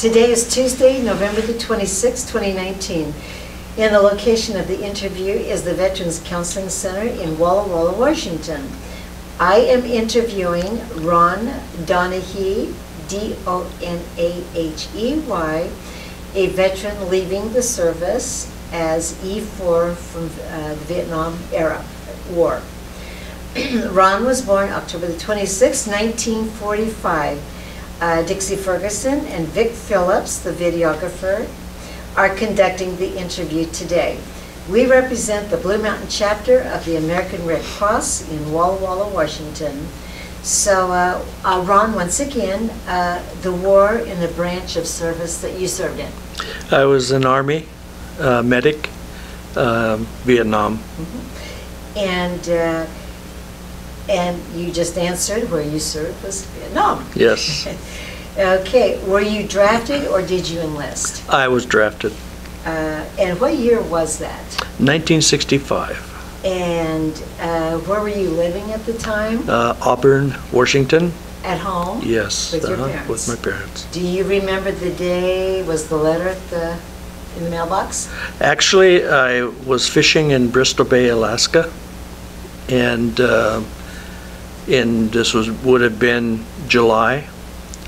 Today is Tuesday, November the 26th, 2019. And the location of the interview is the Veterans Counseling Center in Walla Walla, Washington. I am interviewing Ron Donahey, D-O-N-A-H-E-Y, a veteran leaving the service as E4 from the Vietnam era war. Ron was born October the 26th, 1945. Dixie Ferguson and Vic Phillips, the videographer, are conducting the interview today. We represent the Blue Mountain chapter of the American Red Cross in Walla Walla, Washington. So, Ron, once again, the war in the branch of service that you served in. I was an Army medic, Vietnam. Mm-hmm. And you just answered where you served was Vietnam. Yes. Okay, were you drafted or did you enlist? I was drafted. And what year was that? 1965. And where were you living at the time? Auburn, Washington. At home? Yes. With your parents? With my parents. Do you remember the day? Was the letter in the mailbox? Actually, I was fishing in Bristol Bay, Alaska, and this would have been July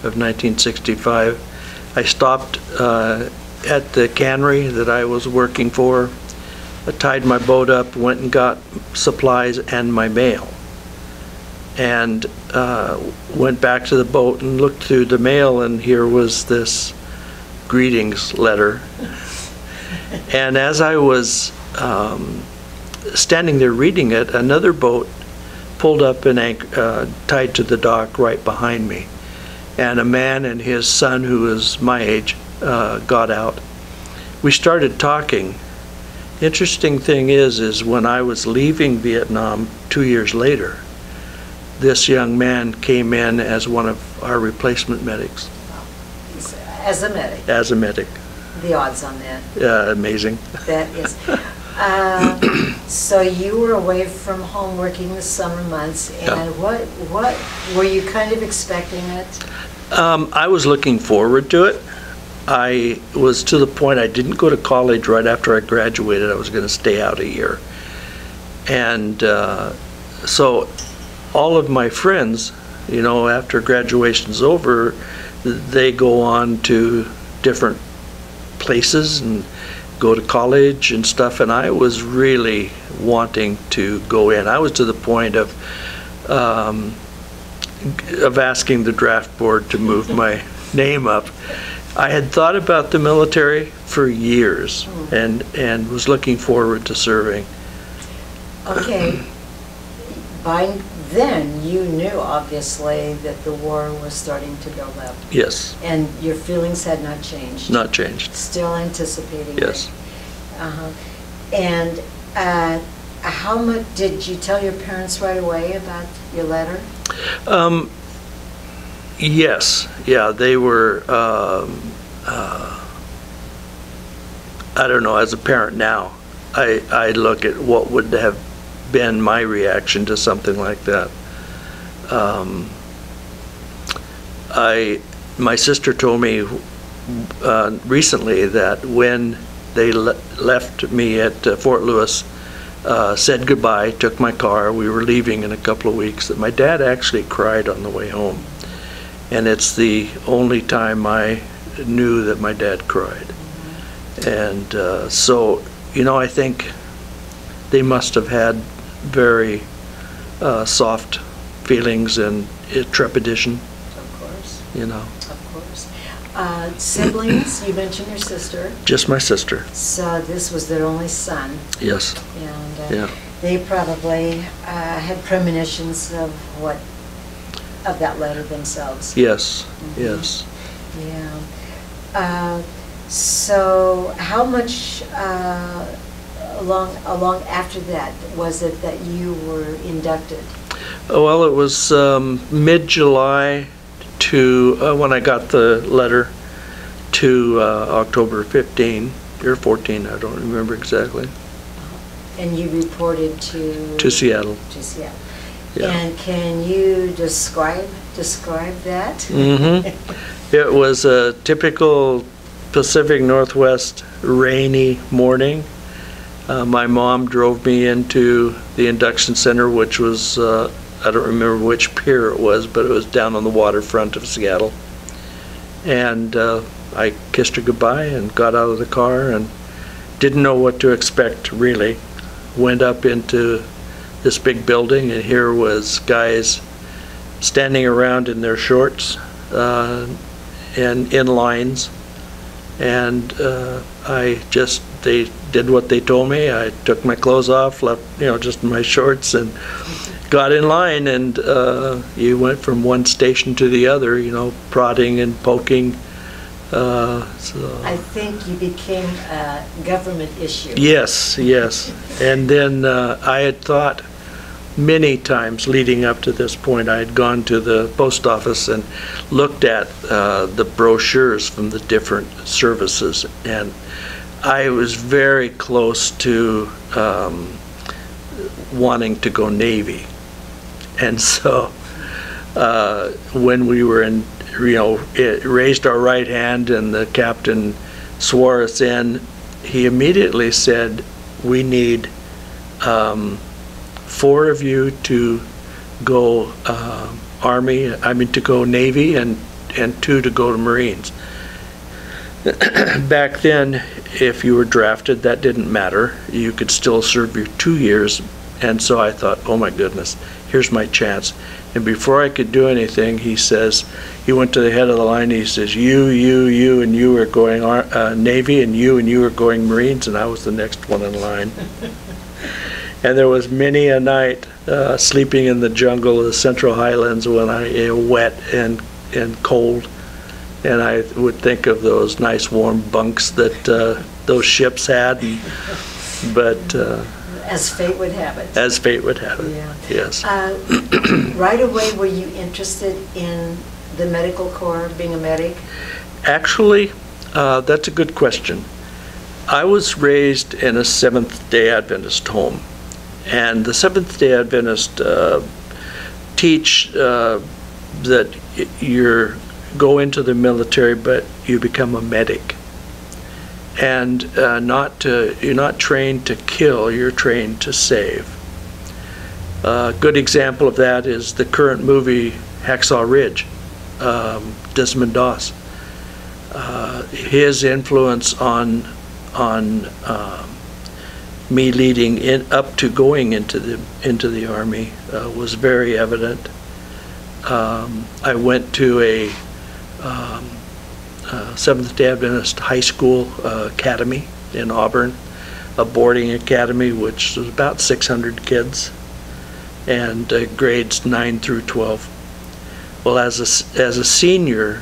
of 1965. I stopped at the cannery that I was working for. I tied my boat up, went and got supplies and my mail, and went back to the boat and looked through the mail, and here was this greetings letter. And as I was standing there reading it, another boat pulled up and tied to the dock right behind me, and a man and his son, who was my age, got out. We started talking. Interesting thing is when I was leaving Vietnam 2 years later, this young man came in as one of our replacement medics. As a medic? As a medic. The odds on that. Amazing. That is. So you were away from home working the summer months, and what were you kind of expecting it? I was looking forward to it. I was to the point I didn't go to college right after I graduated. I was going to stay out a year. And so all of my friends, you know, after graduation's over, they go on to different places and go to college and stuff, and I was really wanting to go in. I was to the point of asking the draft board to move my name up. I had thought about the military for years and was looking forward to serving. Okay, by then you knew obviously that the war was starting to build up. Yes. And your feelings had not changed. Not changed. Still anticipating. Yes. And how much did you tell your parents right away about your letter? Yes. Yeah, they were, I don't know, as a parent now, I look at what would have been my reaction to something like that. My sister told me recently that when they left me at Fort Lewis, said goodbye, took my car, we were leaving in a couple of weeks, that my dad actually cried on the way home. And it's the only time I knew that my dad cried. And so, you know, I think they must have had very soft feelings and trepidation. Of course. You know. Of course. Siblings, you mentioned your sister. Just my sister. So this was their only son. Yes. And they probably had premonitions of that letter themselves. Yes. Yes. Yeah. So how much along after that was it that you were inducted? Well, it was mid-July to when I got the letter to October 15 or 14, I don't remember exactly. And you reported to Seattle. To Seattle. Yeah. And can you describe that? Mm-hmm. It was a typical Pacific Northwest rainy morning. My mom drove me into the induction center, which was, I don't remember which pier it was, but it was down on the waterfront of Seattle. And I kissed her goodbye and got out of the car and didn't know what to expect, really. Went up into this big building, and here was guys standing around in their shorts and in lines. And they did what they told me. I took my clothes off, left, just my shorts, and got in line. And you went from one station to the other, prodding and poking. I think you became a government issue. Yes. And then I had thought many times leading up to this point, I had gone to the post office and looked at the brochures from the different services, and I was very close to wanting to go Navy. And so when we were in, it raised our right hand and the captain swore us in, he immediately said, we need 4 of you to go to go Navy and 2 to go to Marines. Back then, if you were drafted, that didn't matter. You could still serve your 2 years. And so I thought, oh my goodness, here's my chance. And before I could do anything, he went to the head of the line, he says, you, and you are going Navy, and you are going Marines, and I was the next one in line. And there was many a night sleeping in the jungle of the Central Highlands when I wet and cold, and I would think of those nice warm bunks that those ships had. But as fate would have it. As fate would have it. Yeah. Yes. Right away, were you interested in the medical corps, being a medic? Actually, that's a good question. I was raised in a Seventh-day Adventist home. And the Seventh-day Adventists teach that you go into the military, but you become a medic. And you're not trained to kill, you're trained to save. A good example of that is the current movie Hacksaw Ridge, Desmond Doss. His influence on me leading up to going into the Army was very evident. I went to a Seventh-day Adventist high school academy in Auburn, a boarding academy which was about 600 kids, and grades 9 through 12. Well, as a senior,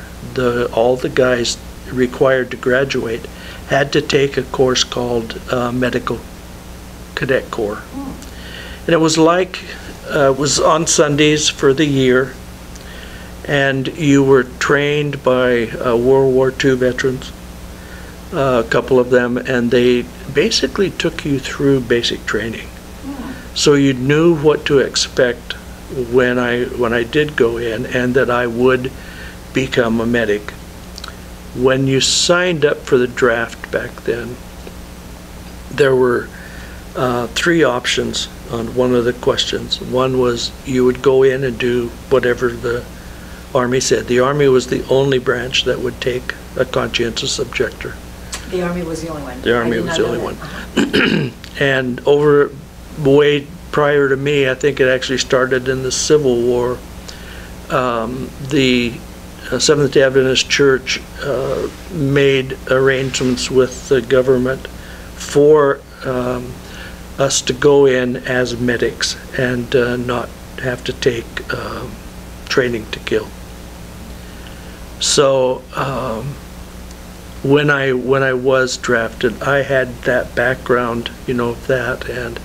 all the guys required to graduate had to take a course called Medical Cadet Corps. And it was on Sundays for the year, and you were trained by World War II veterans, a couple of them, and they basically took you through basic training. So you knew what to expect when I did go in, and that I would become a medic. When you signed up for the draft back then, there were 3 options on one of the questions. One was you would go in and do whatever the Army said. The Army was the only branch that would take a conscientious objector. The Army was the only one. The Army was the only one. And way prior to me, I think it actually started in the Civil War, the Seventh-day Adventist Church made arrangements with the government for us to go in as medics and not have to take training to kill. So when I was drafted, I had that background, of that, and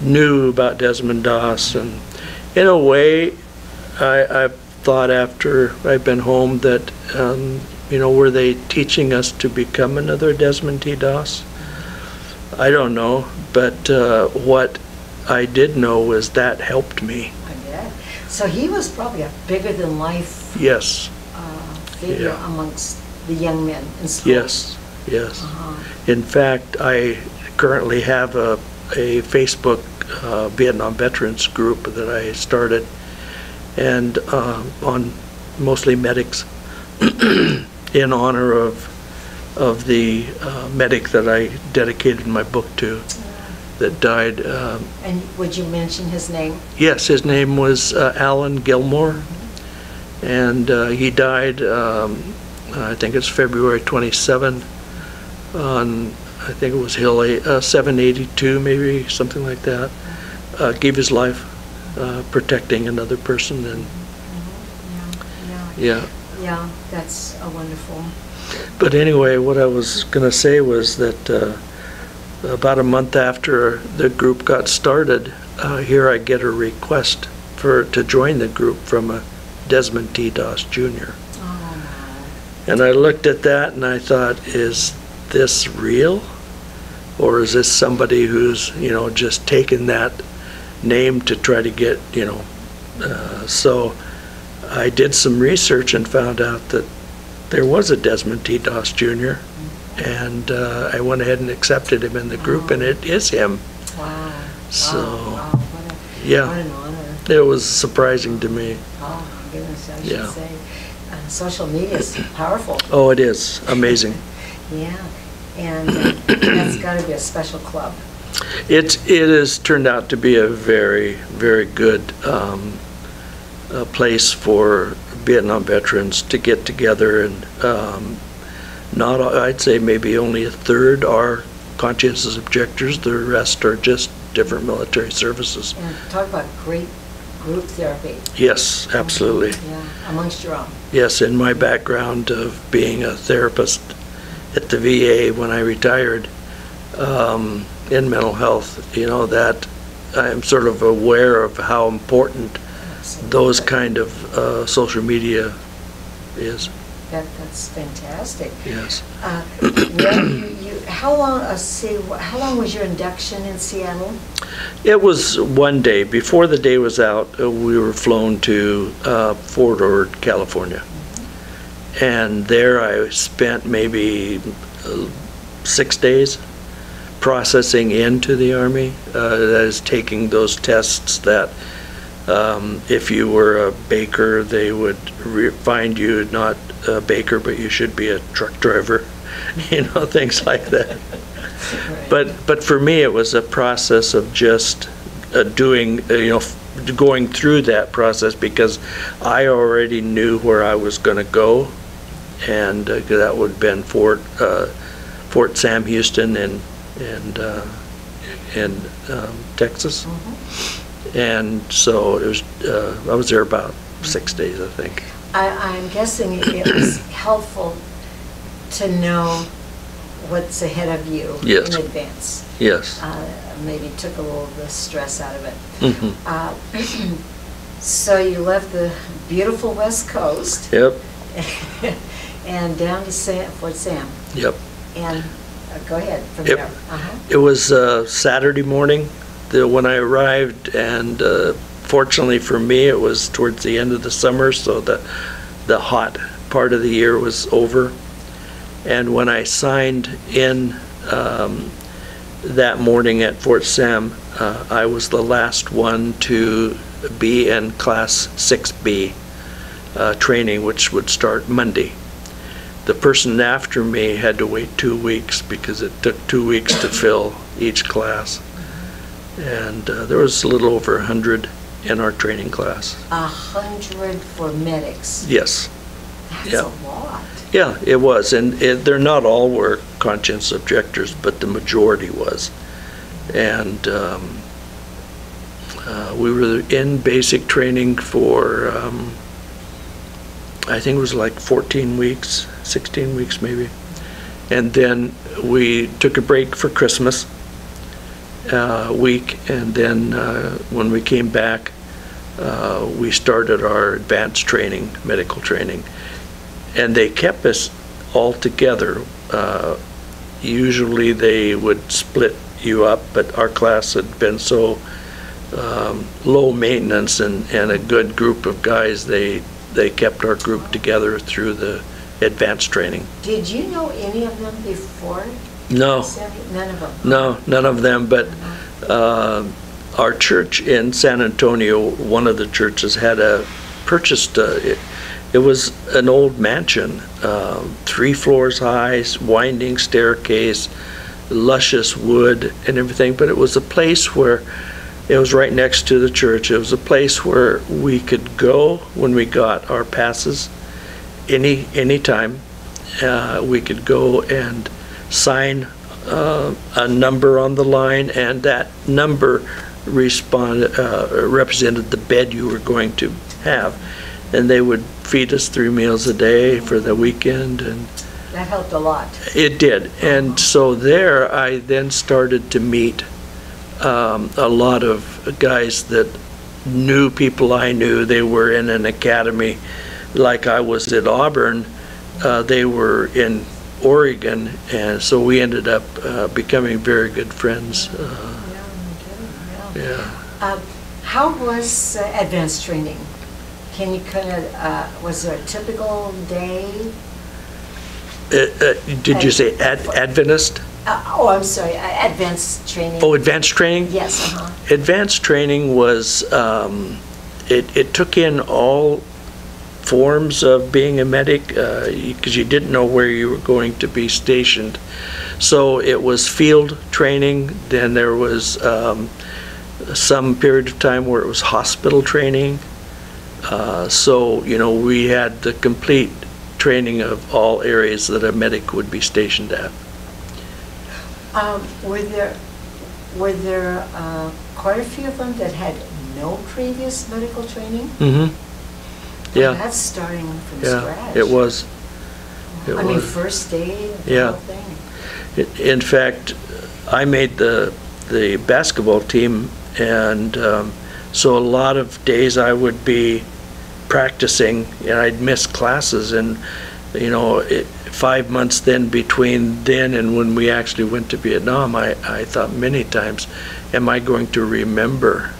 knew about Desmond Doss, and in a way, I thought after I'd been home that, were they teaching us to become another Desmond T. Doss? I don't know, but what I did know was that helped me. I bet. So he was probably a bigger-than-life Yes. figure Yeah. amongst the young men in school. Yes, yes. Uh-huh. In fact, I currently have a Facebook Vietnam veterans group that I started, and on mostly medics, in honor of the medic that I dedicated my book to, that died. And would you mention his name? Yes, his name was Alan Gilmore, and he died, I think it's February 27, on, I think it was Hill 782, maybe, something like that. Gave his life protecting another person, and yeah. Yeah, that's a wonderful. But anyway, what I was going to say was that about a month after the group got started, here I get a request to join the group from a Desmond T. Doss Jr. Oh, And I looked at that and I thought, is this real? Or is this somebody who's, just taken that name to try to get, so I did some research and found out that there was a Desmond T. Doss Jr. And I went ahead and accepted him in the group, and it is him. wow. So, wow. What yeah, an honor. it was surprising to me. Oh, my goodness, I should Yeah. say. Social media is powerful. Oh, it is amazing. Yeah, and that's got to be a special club. It has turned out to be a very, very good place for Vietnam veterans to get together, and I'd say maybe only a third are conscientious objectors. The rest are just different military services. And talk about great group therapy. Yes, absolutely. Yeah, amongst your own. Yes, in my background of being a therapist at the VA when I retired, in mental health, that I'm sort of aware of how important those kind of social media is. That's fantastic. Yes. How long was your induction in Seattle? It was one day. Before the day was out, we were flown to Fort Ord, California. And there I spent maybe 6 days processing into the Army. That is, taking those tests that if you were a baker, they would find you not a baker, but you should be a truck driver, things like that. But for me, it was a process of just doing, going through that process, because I already knew where I was going to go, and that would have been Fort Sam Houston in Texas. And so it was. I was there about 6 days, I think. I'm guessing it was helpful to know what's ahead of you Yes. in advance. Yes. Maybe took a little of the stress out of it. Mm-hmm. So you left the beautiful West Coast. Yep. And down to Fort Sam. Yep. And go ahead from Yep. there. It was Saturday morning when I arrived, and fortunately for me, it was towards the end of the summer, so the hot part of the year was over. And when I signed in that morning at Fort Sam, I was the last one to be in Class 6B training, which would start Monday. The person after me had to wait 2 weeks because it took 2 weeks to fill each class. And there was a little over 100 in our training class. 100 for medics. Yes. That's Yeah. a lot. Yeah, it was, and they're not all were conscientious objectors, but the majority was. And we were in basic training for, I think it was like 14 weeks, 16 weeks maybe. And then we took a break for Christmas week, and then when we came back, we started our advanced training, medical training. And they kept us all together. Usually they would split you up, but our class had been so low maintenance and a good group of guys. They kept our group together through the advanced training. Did you know any of them before? No. None of them? No, none of them, but our church in San Antonio, one of the churches had purchased, it was an old mansion, 3 floors high, winding staircase, luscious wood and everything, but it was a place where, it was right next to the church. It was a place where we could go when we got our passes any time. We could go and sign a number on the line, and that number represented the bed you were going to have. And they would feed us 3 meals a day for the weekend, and that helped a lot. It did. And so there I then started to meet a lot of guys that knew people I knew. They were in an academy like I was at Auburn. They were in Oregon, and so we ended up becoming very good friends. How was advanced training? Can you kind of, was there a typical day? Did you say Adventist? Oh, I'm sorry, advanced training. Oh, advanced training? Yes. Advanced training was, it took in all forms of being a medic, because you didn't know where you were going to be stationed. So it was field training, then there was some period of time where it was hospital training. So, you know, we had the complete training of all areas that a medic would be stationed at. Were there quite a few of them that had no previous medical training? Mm-hmm. Yeah. Well, that's starting from scratch. It was. I mean, first aid, the whole thing. In fact, I made the basketball team, and so a lot of days I would be practicing, and I'd miss classes, and you know, 5 months then between then and when we actually went to Vietnam, I thought many times, am I going to remember?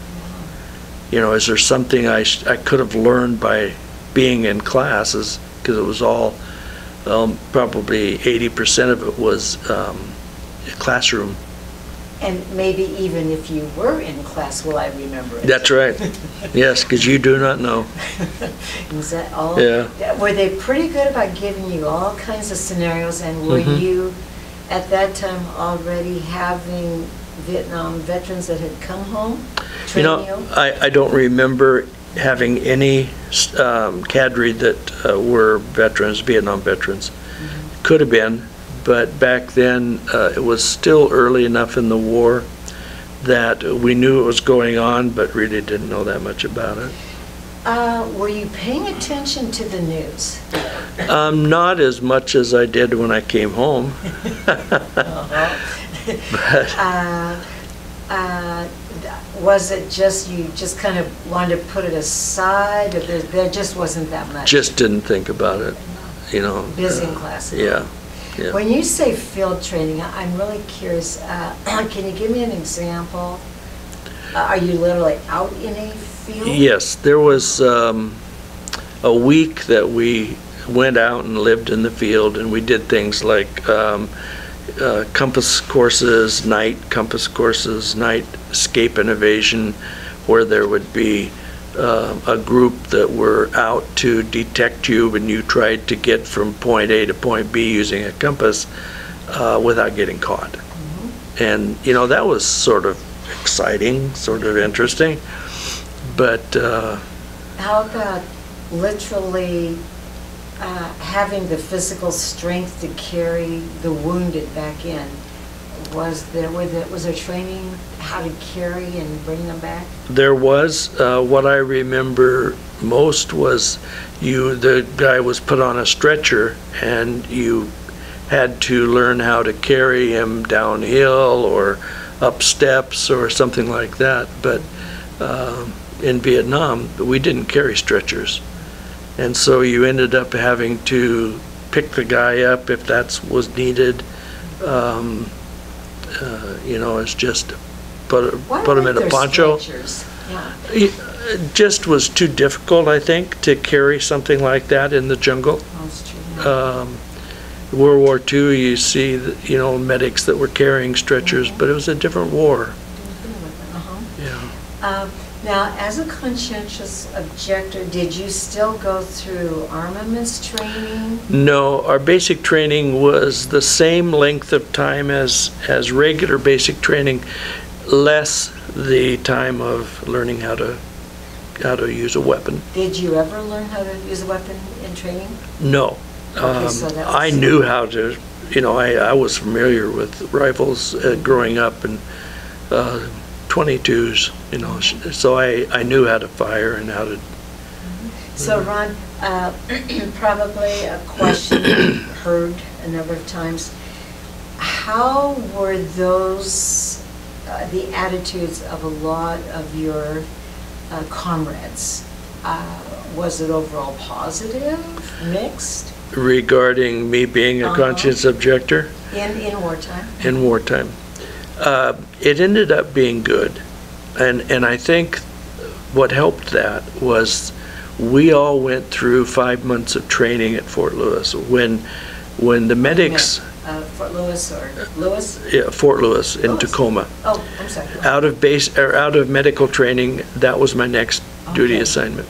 You know, is there something I could have learned by being in classes? Because it was all, probably 80% of it was classroom. And maybe even if you were in class, will I remember it? That's right. Yes, because you do not know. Is that all? Yeah. Were they pretty good about giving you all kinds of scenarios, and were you at that time already having Vietnam veterans that had come home? You know, I don't remember having any cadre that were veterans, Vietnam veterans. Could have been. But back then, it was still early enough in the war that we knew it was going on, but really didn't know that much about it. Were you paying attention to the news? Not as much as I did when I came home. Was it just, you just kind of wanted to put it aside, or there just wasn't that much? Just didn't think about it, you know. Busy in classes. Yeah. Yeah. When you say field training, I'm really curious. Can you give me an example? Are you literally out in a field? Yes, there was a week that we went out and lived in the field, and we did things like compass courses, night compass courses, night escape and evasion, where there would be a group that were out to detect you when you tried to get from point A to point B using a compass without getting caught. And, you know, that was sort of exciting, sort of interesting. But how about literally having the physical strength to carry the wounded back in? Was there training how to carry and bring them back? There was. What I remember most was the guy was put on a stretcher, and you had to learn how to carry him downhill or up steps or something like that. But in Vietnam, we didn't carry stretchers. And so you ended up having to pick the guy up if that was needed. You know, it's just put them in a poncho. Yeah. It just was too difficult, I think, to carry something like that in the jungle. That's true. Yeah. World War II, you see, medics that were carrying stretchers, but it was a different war. Yeah. Now, as a conscientious objector, did you still go through armaments training? No, our basic training was the same length of time as regular basic training, less the time of learning how to use a weapon. Did you ever learn how to use a weapon in training? No. Okay, so that was I knew how to, I was familiar with rifles growing up, and 22s, so I knew how to fire and how to. So Ron, probably a question you've heard a number of times. How were those, the attitudes of a lot of your comrades? Was it overall positive, mixed? Regarding me being a conscious objector? In wartime? In wartime. It ended up being good. And I think what helped that was we all went through 5 months of training at Fort Lewis. When the medics... Fort Lewis or Lewis? Yeah, Fort Lewis in Tacoma. Oh, I'm sorry. Out of medical training, that was my next duty assignment.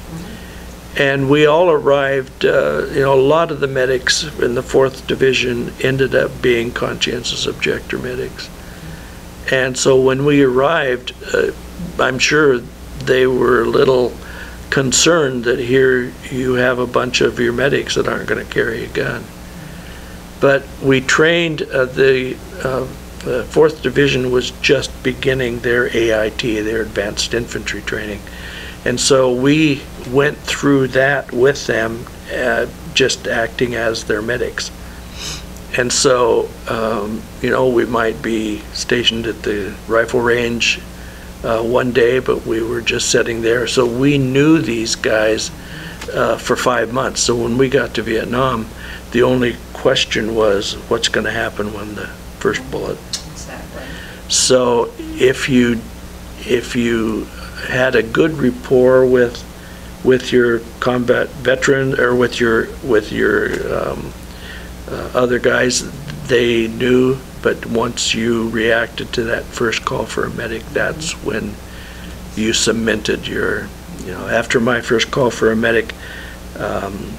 And we all arrived, a lot of the medics in the 4th Division ended up being conscientious objector medics. And so when we arrived, I'm sure they were a little concerned that here you have a bunch of your medics that aren't going to carry a gun. But we trained, the 4th Division was just beginning their AIT, their Advanced Infantry Training. And so we went through that with them, just acting as their medics. And so, we might be stationed at the rifle range one day, but we were just sitting there. So we knew these guys for 5 months. So when we got to Vietnam, the only question was, what's going to happen when the first bullet? Exactly. So if you had a good rapport with your combat veteran or with your other guys, they knew. But once you reacted to that first call for a medic, that's when you cemented your, after my first call for a medic,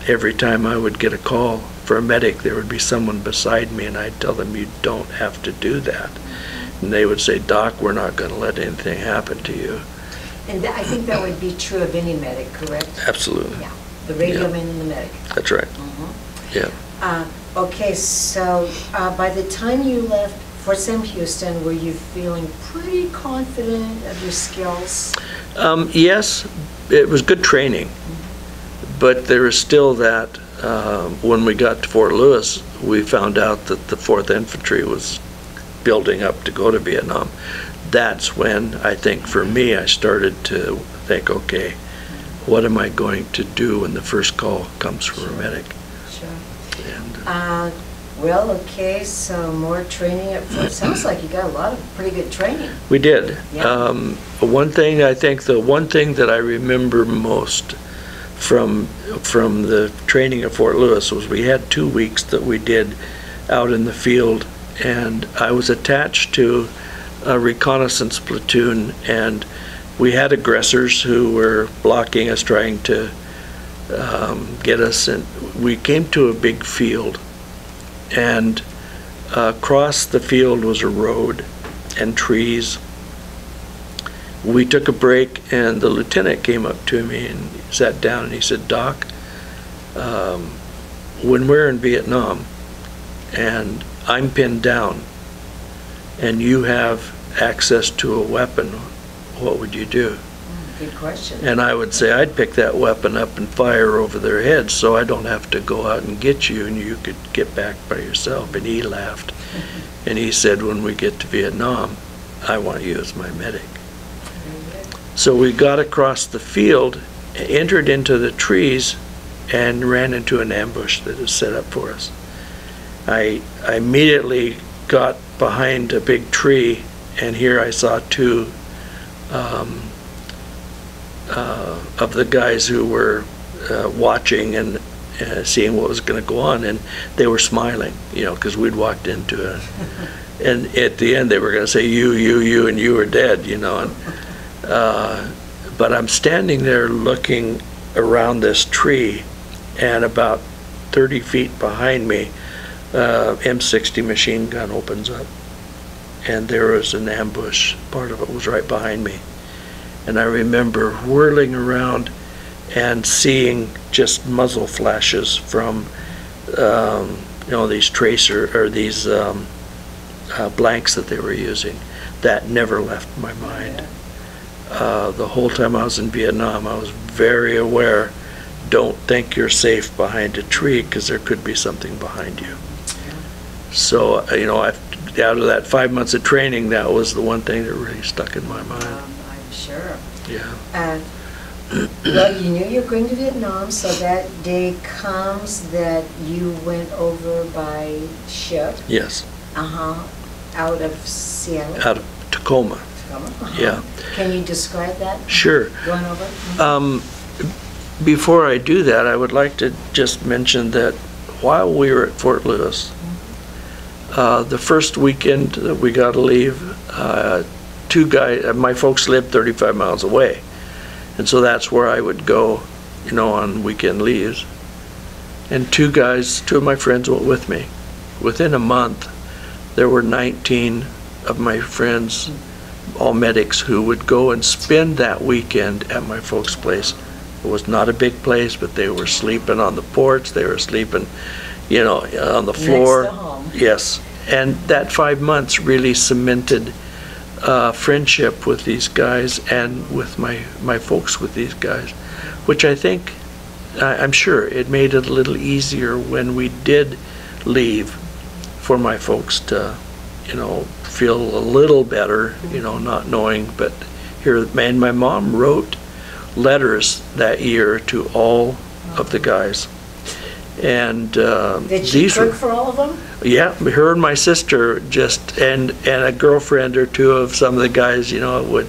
every time I would get a call for a medic, there would be someone beside me, and I'd tell them, you don't have to do that. And they would say, Doc, we're not going to let anything happen to you. And I think that would be true of any medic, correct? Absolutely. Yeah, the radio man and the medic. That's right. Yeah. Okay, so by the time you left Fort Sam Houston, were you feeling pretty confident of your skills? Yes, it was good training, but there was still that, when we got to Fort Lewis, we found out that the 4th Infantry was building up to go to Vietnam. That's when, I think, for me, I started to think, okay, what am I going to do when the first call comes from a medic? Sure. And, well, okay, so more training at Fort. Sounds like you got a lot of pretty good training. We did. Yeah. One thing, I think the one thing that I remember most from the training at Fort Lewis was we had 2 weeks that we did out in the field, and I was attached to a reconnaissance platoon, and we had aggressors who were blocking us, trying to get us, and we came to a big field, and across the field was a road and trees. We took a break, and the lieutenant came up to me and sat down, and he said, Doc, when we're in Vietnam and I'm pinned down and you have access to a weapon, what would you do? Good question. And I would say, I'd pick that weapon up and fire over their heads so I don't have to go out and get you and you could get back by yourself. And he laughed. And he said, when we get to Vietnam, I want you as my medic. So we got across the field, entered into the trees, and ran into an ambush that was set up for us. I immediately got behind a big tree and here I saw two of the guys who were watching and seeing what was going to go on, and they were smiling, you know, because we'd walked into it. And at the end, they were going to say, you, and you were dead, you know. And, but I'm standing there looking around this tree, and about 30 feet behind me, M60 machine gun opens up, and there was an ambush. Part of it was right behind me. And I remember whirling around and seeing just muzzle flashes from, you know, these tracer, or these blanks that they were using. That never left my mind. The whole time I was in Vietnam, I was very aware, don't think you're safe behind a tree, because there could be something behind you. So, you know, out of that 5 months of training, that was the one thing that really stuck in my mind. I'm sure. Yeah. Well, you knew you were going to Vietnam, so that day comes that you went over by ship. Yes. Out of Seattle. Out of Tacoma. Yeah. Can you describe that? Sure. Going over? Before I do that, I would like to just mention that while we were at Fort Lewis, the first weekend that we got to leave, two guys, my folks lived 35 miles away, and so that's where I would go, you know, on weekend leaves. And two of my friends went with me. Within a month, there were 19 of my friends, all medics, who would go and spend that weekend at my folks' place. It was not a big place, but they were sleeping on the porch, they were sleeping, you know, on the floor. Next to home. Yes. And that 5 months really cemented friendship with these guys, and with my folks with these guys, which I think, I'm sure it made it a little easier when we did leave, for my folks to, you know, feel a little better, you know, not knowing. But here, man, my mom wrote letters that year to all of the guys. And did she cook for all of them? Yeah, her and my sister just, and a girlfriend or two of some of the guys, you know, would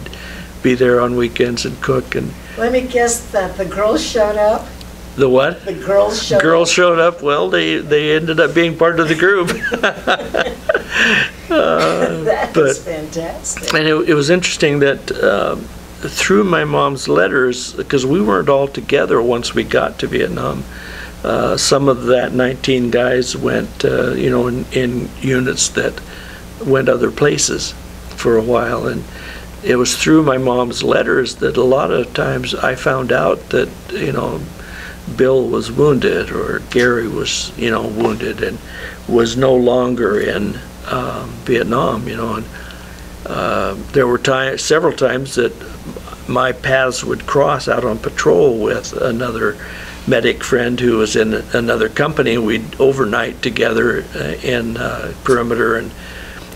be there on weekends and cook. And let me guess that the girls showed up. The what? The girls showed up. Girls showed up. Well, they ended up being part of the group. That is fantastic. And it was interesting that through my mom's letters, because we weren't all together once we got to Vietnam, some of that 19 guys went, you know, in units that went other places for a while. And it was through my mom's letters that a lot of times I found out that, you know, Bill was wounded, or Gary was, you know, wounded and was no longer in Vietnam, you know. And there were several times that my paths would cross out on patrol with another medic friend who was in another company. We'd overnight together in perimeter. And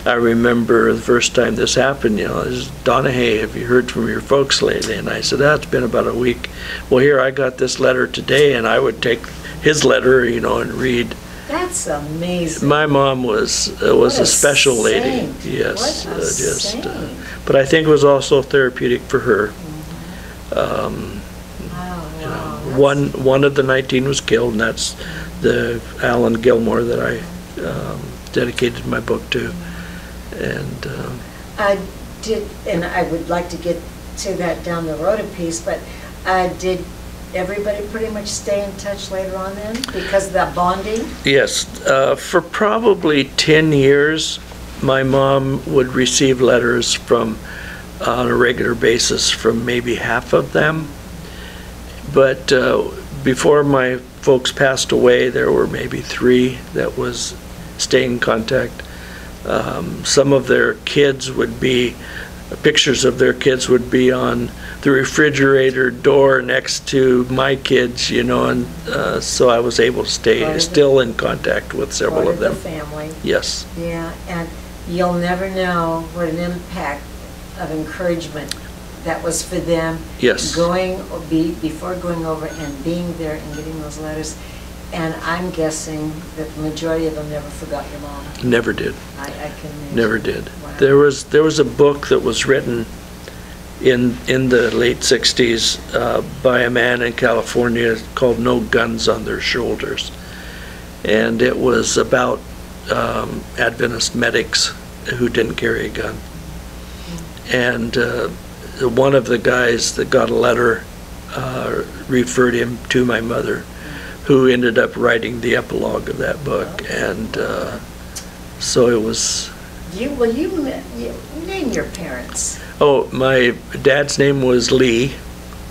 I remember the first time this happened, you know, this is Donahey, have you heard from your folks lately? And I said, it's been about a week. Well, here, I got this letter today, and I would take his letter, you know, and read. That's amazing. My mom was a special lady. Yes, what a saint. But I think it was also therapeutic for her. One of the 19 was killed, and that's the Alan Gilmore that I dedicated my book to. And I would like to get to that down the road a piece, but did everybody pretty much stay in touch later on then, because of that bonding? Yes, for probably 10 years, my mom would receive letters from, on a regular basis, from maybe half of them. But before my folks passed away, there were maybe 3 that was staying in contact. Some of their kids would be, pictures of their kids would be on the refrigerator door next to my kids, you know, and so I was able to stay still in contact with several of them. The family. Yes. Yeah, and you'll never know what an impact of encouragement that was for them. Yes. Before going over and being there and getting those letters. And I'm guessing that the majority of them never forgot your mom. Never did. I can imagine. Never did. Wow. There was a book that was written in the late 60s by a man in California called No Guns on Their Shoulders. And it was about Adventist medics who didn't carry a gun. And one of the guys that got a letter referred him to my mother, who ended up writing the epilogue of that book. And so it was... You name your parents. Oh, my dad's name was Lee,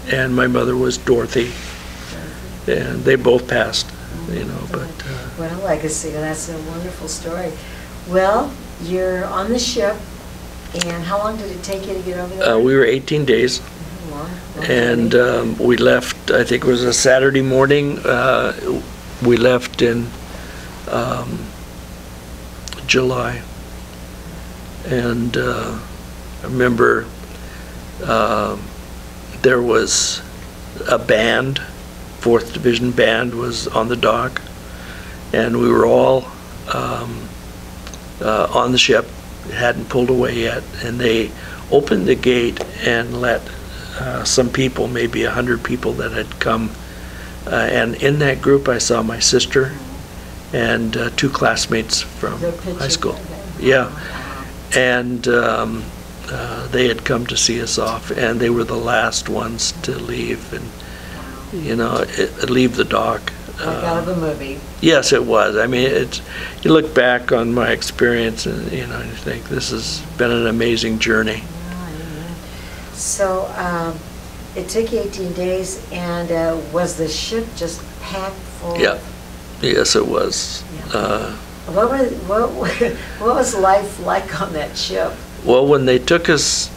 and my mother was Dorothy. And they both passed, you know, but... What a legacy. That's a wonderful story. Well, you're on the ship, and how long did it take you to get over there? We were 18 days. Long And we left, I think it was a Saturday morning. We left in July. And I remember there was a band, 4th Division band was on the dock. And we were all on the ship, hadn't pulled away yet. And they opened the gate and let some people, maybe 100 people that had come. And in that group I saw my sister and 2 classmates from high school. Yeah. And they had come to see us off, and they were the last ones to leave and, you know, leave the dock. Like out of a movie. Yes, it was. I mean, it's, you look back on my experience and, you know, you think this has been an amazing journey. So it took you 18 days, and was the ship just packed full? Yeah. Yes, it was. Yeah. What was life like on that ship? Well, when they took us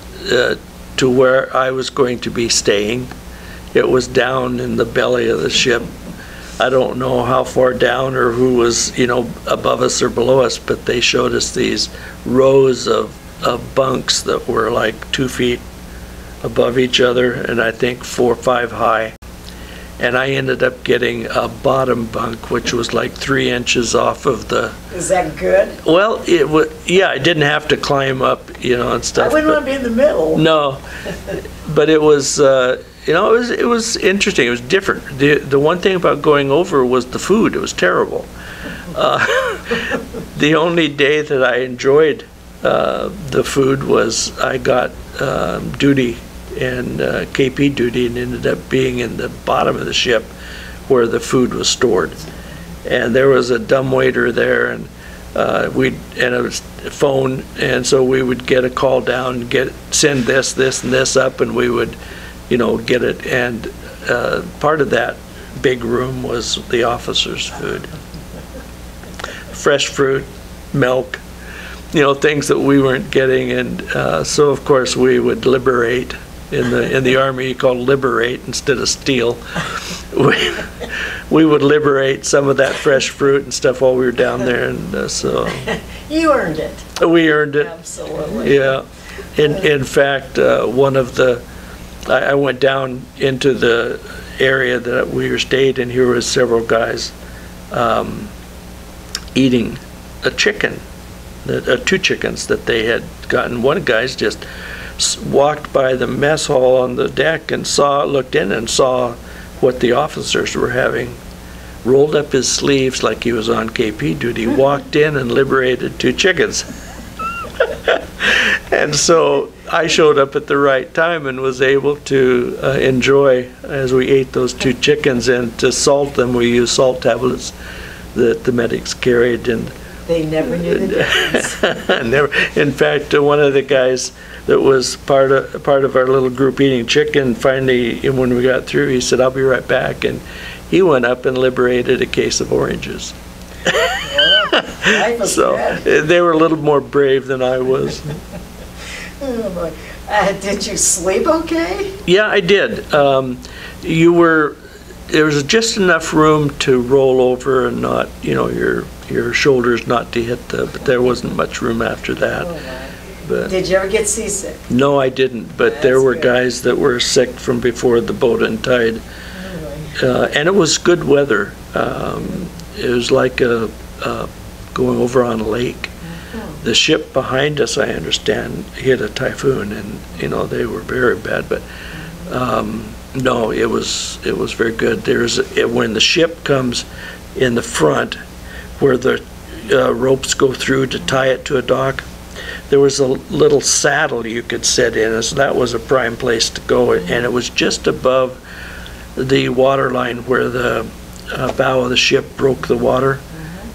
to where I was going to be staying, it was down in the belly of the ship. I don't know how far down or who was, you know, above us or below us, but they showed us these rows of bunks that were like 2 feet above each other, and I think 4 or 5 high. And I ended up getting a bottom bunk, which was like 3 inches off of the... Is that good? Well, it was, yeah, I didn't have to climb up, you know, and stuff. I wouldn't want to be in the middle. No, but it was, you know, it was interesting. It was different. The one thing about going over was the food. It was terrible. The only day that I enjoyed the food was I got duty and KP duty, and ended up being in the bottom of the ship where the food was stored. And there was a dumbwaiter there, and it was a phone, and so we would get a call down, send this, and this up, and we would, you know, get it. And part of that big room was the officers' food. Fresh fruit, milk, you know, things that we weren't getting. And so of course we would liberate. In the Army, you call liberate instead of steal. We would liberate some of that fresh fruit and stuff while we were down there, and so you earned it. We earned it. Absolutely. Yeah. In fact, one of the I went down into the area that we were stayed, and here was several guys eating a chicken, 2 chickens that they had gotten. One guy's just walked by the mess hall on the deck and looked in and saw what the officers were having, rolled up his sleeves like he was on KP duty, walked in and liberated 2 chickens. And so I showed up at the right time and was able to enjoy, as we ate those 2 chickens, and to salt them, we used salt tablets that the medics carried. And they never knew the difference. Never. In fact, one of the guys that was part of our little group eating chicken, finally, when we got through, he said, "I'll be right back," and he went up and liberated a case of oranges. Well, so they were a little more brave than I was. Oh boy. Did you sleep okay? Yeah, I did. There was just enough room to roll over and not, you know, your shoulders not to hit but there wasn't much room after that. Oh, my. But did you ever get seasick? No, I didn't, but there were guys that were sick from before the boat untied. And it was good weather. It was like going over on a lake. The ship behind us, I understand, hit a typhoon, and they were very bad. But no, it was very good. When the ship comes in the front, where the ropes go through to tie it to a dock, there was a little saddle you could sit in, so that was a prime place to go. And it was just above the water line where the bow of the ship broke the water.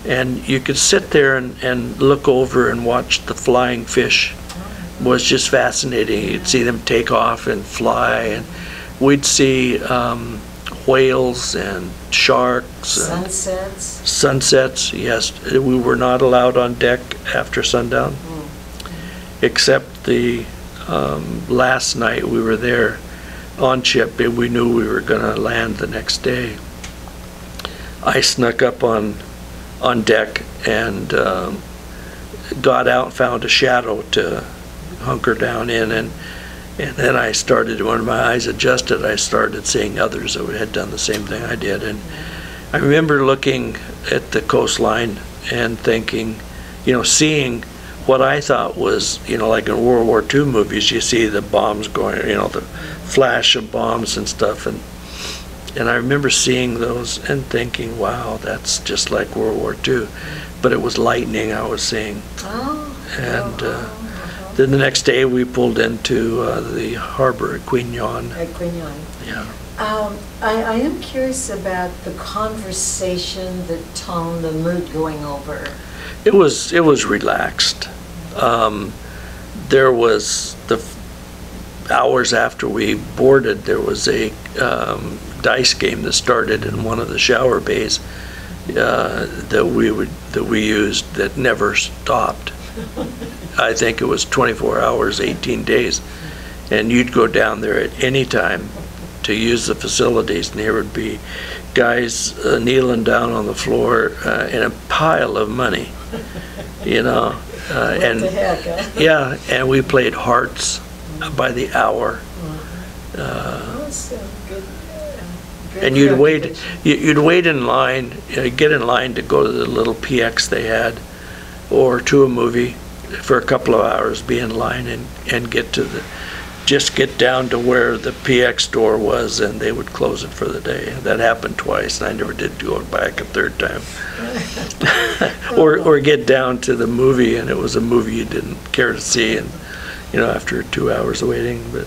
And you could sit there and look over and watch the flying fish. It was just fascinating. You'd see them take off and fly, and we'd see whales and sharks. Sunsets, yes. We were not allowed on deck after sundown, except the last night we were there on ship, and we knew we were going to land the next day. I snuck up on deck and got out and found a shadow to hunker down in, and then I started, when my eyes adjusted, I started seeing others that had done the same thing I did. And I remember looking at the coastline and thinking, seeing what I thought was, like in World War II movies, you see the bombs going, the flash of bombs and stuff, and I remember seeing those and thinking, wow, that's just like World War II. But it was lightning I was seeing. And then the next day we pulled into the harbor at Nhon. Yeah. I am curious about the conversation, the tone, the mood going over. It was relaxed. There was hours after we boarded, there was a dice game that started in one of the shower bays that we used that never stopped. I think it was 24 hours, 18 days, and you'd go down there at any time to use the facilities, and there would be guys kneeling down on the floor in a pile of money, What the heck, huh? Yeah, and we played hearts by the hour. And you'd wait in line, get in line to go to the little PX they had, or to a movie for a couple of hours, be in line and get down to where the PX store was, and they would close it for the day. That happened twice, and I never did go back a third time. or get down to the movie, and it was a movie you didn't care to see, and after 2 hours of waiting. But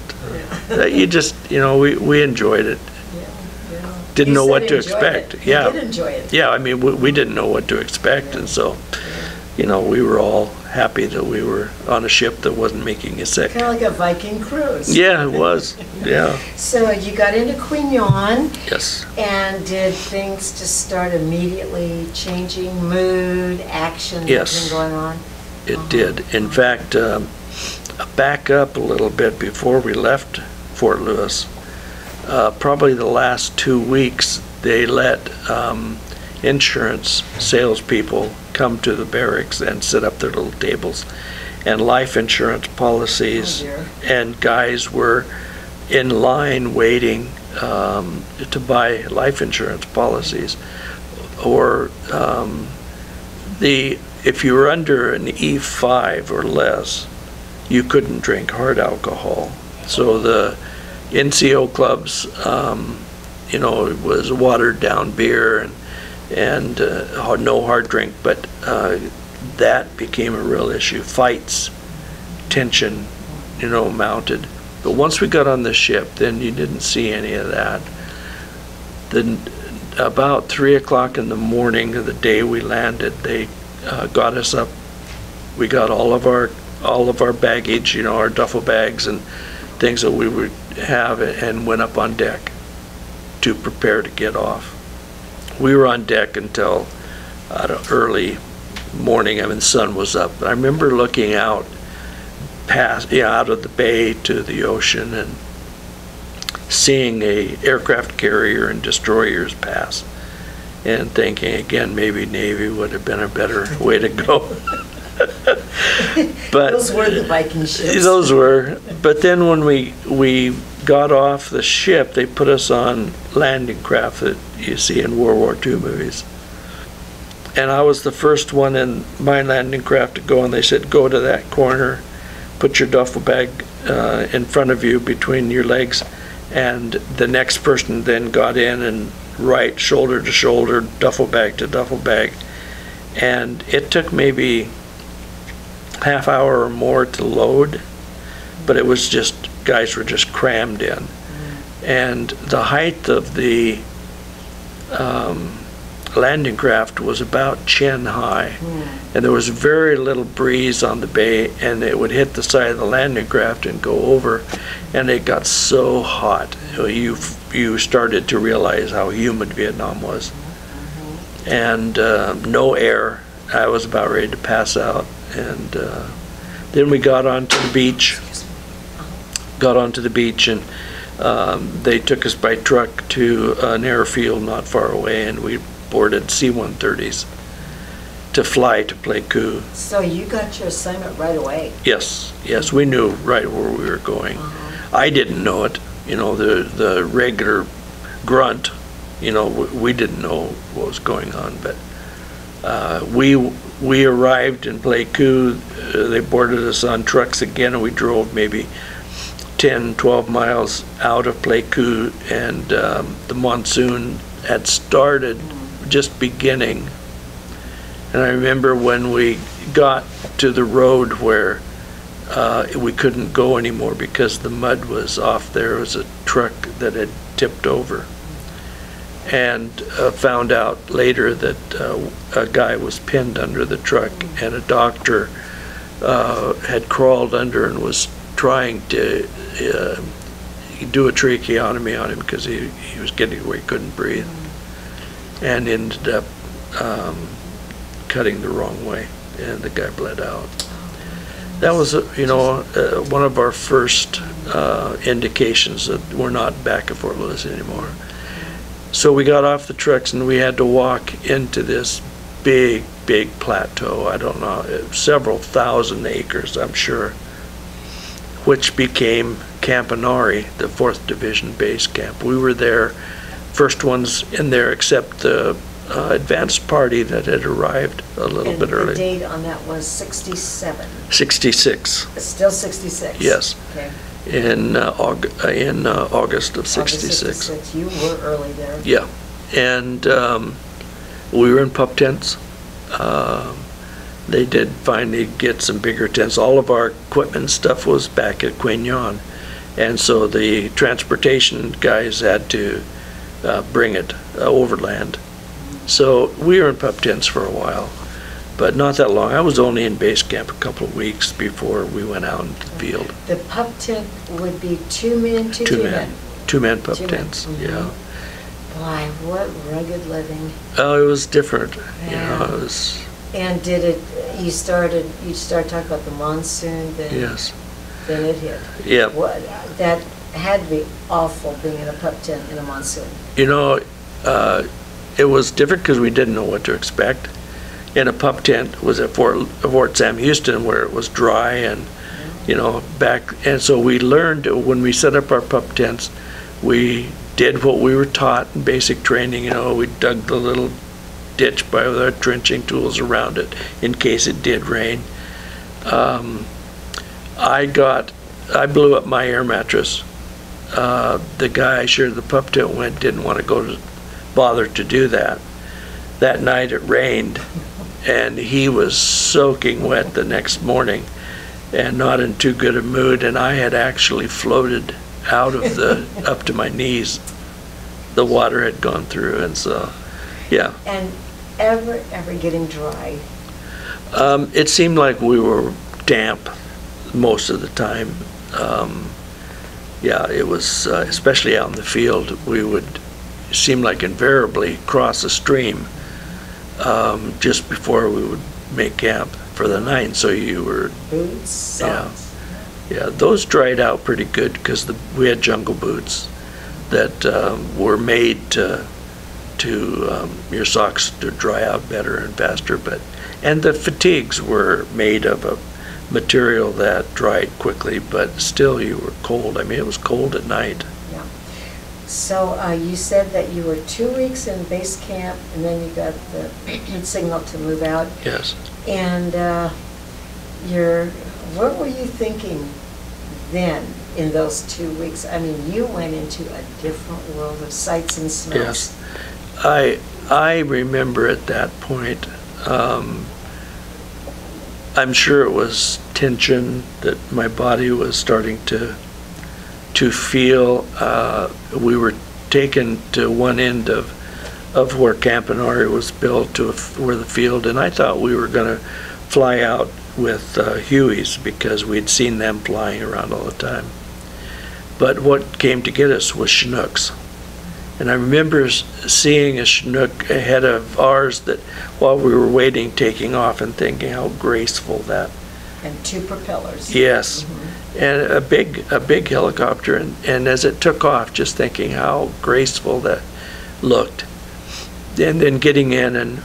you just, we enjoyed it. Didn't know what to expect. Yeah. You did enjoy it. Yeah, I mean, we didn't know what to expect, and so, we were all happy that we were on a ship that wasn't making you sick. Kind of like a Viking cruise. Yeah, it was. Yeah. So you got into Nhon. Yes. And did things just start immediately changing, mood, action, yes, everything going on? It did. In fact, back up a little bit before we left Fort Lewis. Probably the last 2 weeks, they let insurance salespeople come to the barracks and set up their little tables, and life insurance policies, and guys were in line waiting to buy life insurance policies, or if you were under an E5 or less, you couldn't drink hard alcohol. So the NCO clubs, it was watered down beer and no hard drink, but that became a real issue. Fights, tension, mounted. But once we got on the ship, then you didn't see any of that. Then about 3 o'clock in the morning of the day we landed, they got us up. We got all of our baggage, our duffel bags and things that we would have, and went up on deck to prepare to get off. We were on deck until early morning. I mean, the sun was up. I remember looking out out of the bay to the ocean and seeing a aircraft carrier and destroyers pass, and thinking again, maybe Navy would have been a better way to go. But those were the Viking ships. Those were. But then when we got off the ship, they put us on landing craft that you see in World War II movies. And I was the first one in my landing craft to go, and they said, go to that corner, put your duffel bag in front of you between your legs, and the next person then got in and right shoulder to shoulder, duffel bag to duffel bag. And it took maybe half hour or more to load, but it was just, guys were just crammed in. And the height of the landing craft was about chin high, and there was very little breeze on the bay, and it would hit the side of the landing craft and go over, and it got so hot. You started to realize how humid Vietnam was, and no air. I was about ready to pass out, and then we got onto the beach. And they took us by truck to an airfield not far away, and we boarded C-130s to fly to Pleiku. So you got your assignment right away? Yes, we knew right where we were going. I didn't know it, the regular grunt, we didn't know what was going on, but we arrived in Pleiku. They boarded us on trucks again, and we drove maybe 10, 12 miles out of Pleiku, and the monsoon had started just beginning. And I remember when we got to the road where we couldn't go anymore because the mud was off. There was a truck that had tipped over, and found out later that a guy was pinned under the truck, and a doctor had crawled under and was trying to do a tracheotomy on him because he was getting where he couldn't breathe, and ended up cutting the wrong way, and the guy bled out. That was, one of our first indications that we're not back at Fort Lewis anymore. So we got off the trucks, and we had to walk into this big plateau. I don't know, several thousand acres, I'm sure, which became Camp Enari, the 4th Division base camp. We were there, first ones in there, except the advanced party that had arrived a little bit early. And the date on that was 67? 66. It's still 66? Yes. Okay. In August of 66. August 66. You were early there. Yeah. And we were in Pup Tents. They did finally get some bigger tents. All of our equipment and stuff was back at Nhon, and so the transportation guys had to bring it overland. So we were in Pup Tents for a while, but not that long. I was only in base camp a couple of weeks before we went out into the field. The pup tent would be 2 men, two men? 2-man pup tents, yeah. Boy, what rugged living. Oh, it was different. Yeah. It was. And you started talking about the monsoon, then it hit. Yeah. That had to be awful being in a pup tent in a monsoon. It was different because we didn't know what to expect. In a pup tent was at Fort Sam Houston, where it was dry and and so we learned when we set up our pup tents, we did what we were taught in basic training. We dug the little ditch with our trenching tools around it in case it did rain. I blew up my air mattress. The guy I shared the pup tent with didn't want to bother to do that. That night it rained, and he was soaking wet the next morning and not in too good a mood, and I had actually floated out of up to my knees. The water had gone through, and so, yeah. And ever getting dry? It seemed like we were damp most of the time. Yeah, it was, especially out in the field, we would seem like invariably cross a stream just before we would make camp for the night. So you were boots, socks. Yeah, those dried out pretty good because we had jungle boots that were made to your socks to dry out better and faster. And the fatigues were made of a material that dried quickly, but still you were cold. I mean, it was cold at night. Yeah. So you said that you were 2 weeks in base camp, and then you got the signal to move out. Yes. And what were you thinking then in those 2 weeks? I mean, you went into a different world of sights and smells. Yes. I remember at that point, I'm sure it was tension that my body was starting to feel. We were taken to one end of where Camp Enari was built to where the field, and I thought we were going to fly out with Hueys because we'd seen them flying around all the time. But what came to get us was Chinooks. And I remember seeing a Chinook ahead of ours that while we were waiting, taking off, and thinking how graceful that. And 2 propellers. Yes. And a big helicopter, and as it took off, just thinking how graceful that looked. And then getting in, and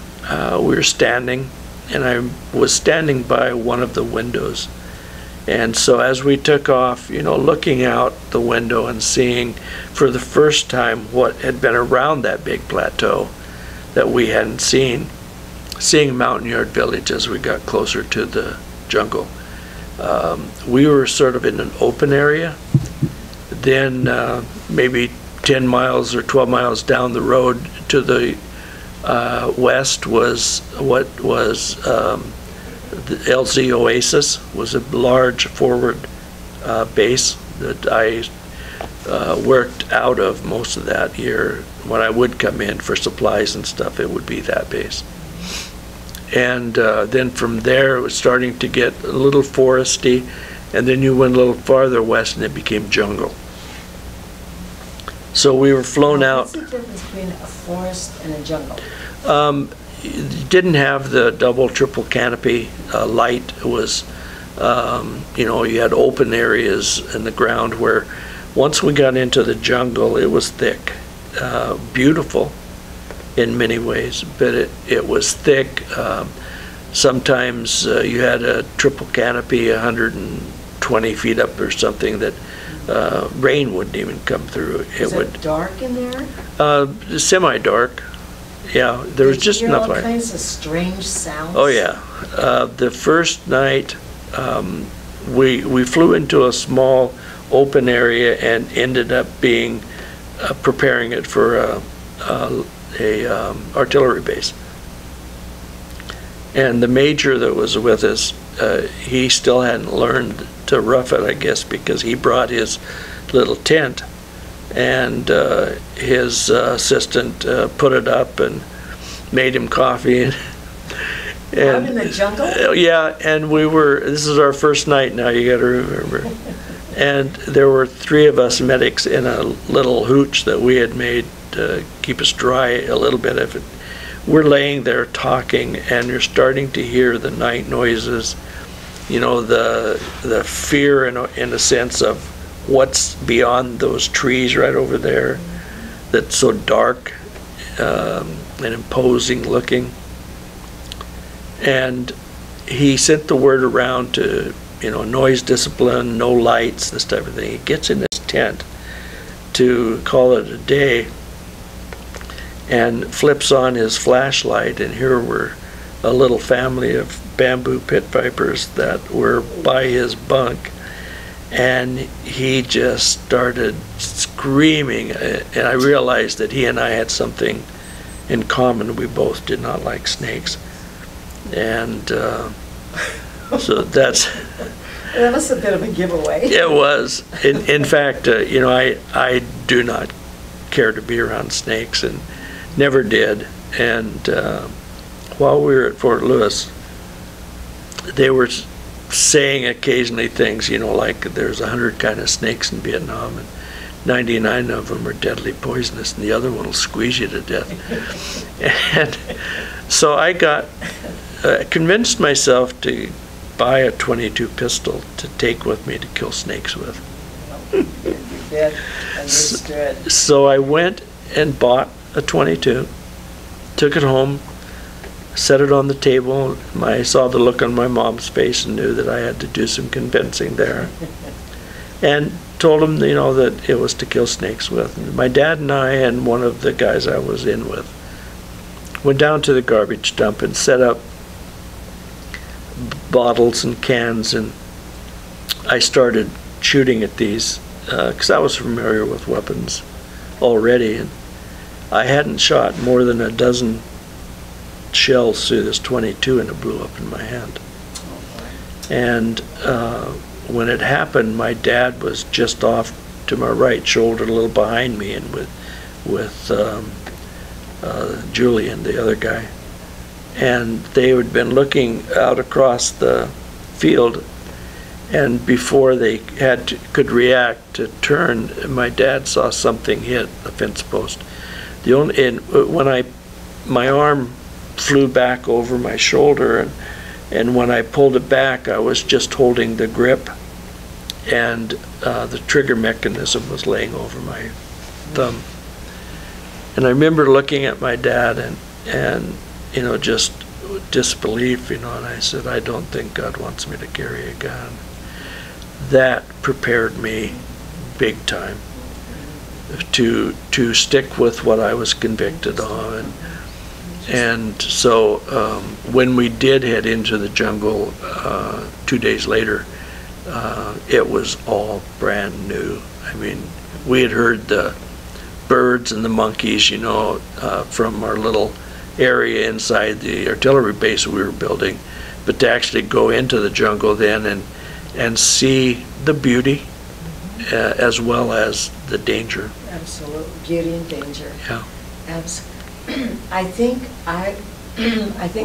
we were standing, and I was standing by one of the windows. And so as we took off, looking out the window and seeing for the first time what had been around that big plateau that we hadn't seen, seeing Montagnard village as we got closer to the jungle. We were sort of in an open area. Then maybe 10 miles or 12 miles down the road to the west was what was the LZ Oasis, was a large forward base that I worked out of most of that year. When I would come in for supplies and stuff, it would be that base. And then from there, it was starting to get a little foresty, and then you went a little farther west and it became jungle. So we were flown out. What's the difference between a forest and a jungle? Didn't have the double, triple canopy light. It was, you had open areas in the ground where once we got into the jungle, it was thick, beautiful in many ways, but it was thick. Sometimes you had a triple canopy 120 feet up or something that rain wouldn't even come through. Is it dark in there? Semi-dark. Yeah, there was just enough light. All kinds of strange sounds. Oh yeah, the first night we flew into a small open area and ended up being preparing it for a artillery base. And the major that was with us, he still hadn't learned to rough it, I guess, because he brought his little tent. And his assistant put it up and made him coffee. And out in the jungle? Yeah, and this is our first night now, you got to remember. And there were 3 of us medics in a little hooch that we had made to keep us dry a little bit. We're laying there talking, and you're starting to hear the night noises, the fear in a sense of what's beyond those trees right over there that's so dark and imposing looking. And he sent the word around to, noise discipline, no lights, this type of thing. He gets in his tent to call it a day and flips on his flashlight, and here were a little family of bamboo pit vipers that were by his bunk. And he just started screaming, and I realized that he and I had something in common. We both did not like snakes. And so that's... That was a bit of a giveaway. It was. In fact, I do not care to be around snakes, and never did. And while we were at Fort Lewis, they were saying occasionally things, like there's 100 kind of snakes in Vietnam, and 99 of them are deadly poisonous, and the other one will squeeze you to death. And so I got convinced myself to buy a .22 pistol to take with me to kill snakes with. You did. Understood. So I went and bought a .22 took it home, set it on the table. I saw the look on my mom's face and knew that I had to do some convincing there. And told him, you know, that it was to kill snakes with. And my dad and I and one of the guys I was in with went down to the garbage dump and set up bottles and cans, and I started shooting at these because I was familiar with weapons already, and I hadn't shot more than a dozen shells through this 22 and it blew up in my hand. And when it happened, my dad was just off to my right shoulder, a little behind me, and with Julian, the other guy. And they had been looking out across the field, and before they could react to turn, my dad saw something hit a fence post. My arm flew back over my shoulder, and when I pulled it back, I was just holding the grip, and the trigger mechanism was laying over my thumb. And I remember looking at my dad and you know, just disbelief, you know, and I said, I don't think God wants me to carry a gun. That prepared me big time to stick with what I was convicted on. And so when we did head into the jungle 2 days later, it was all brand new. I mean, we had heard the birds and the monkeys, you know, from our little area inside the artillery base we were building, but to actually go into the jungle then and see the beauty as well as the danger. Absolutely, beauty and danger. Yeah. Absolutely. I think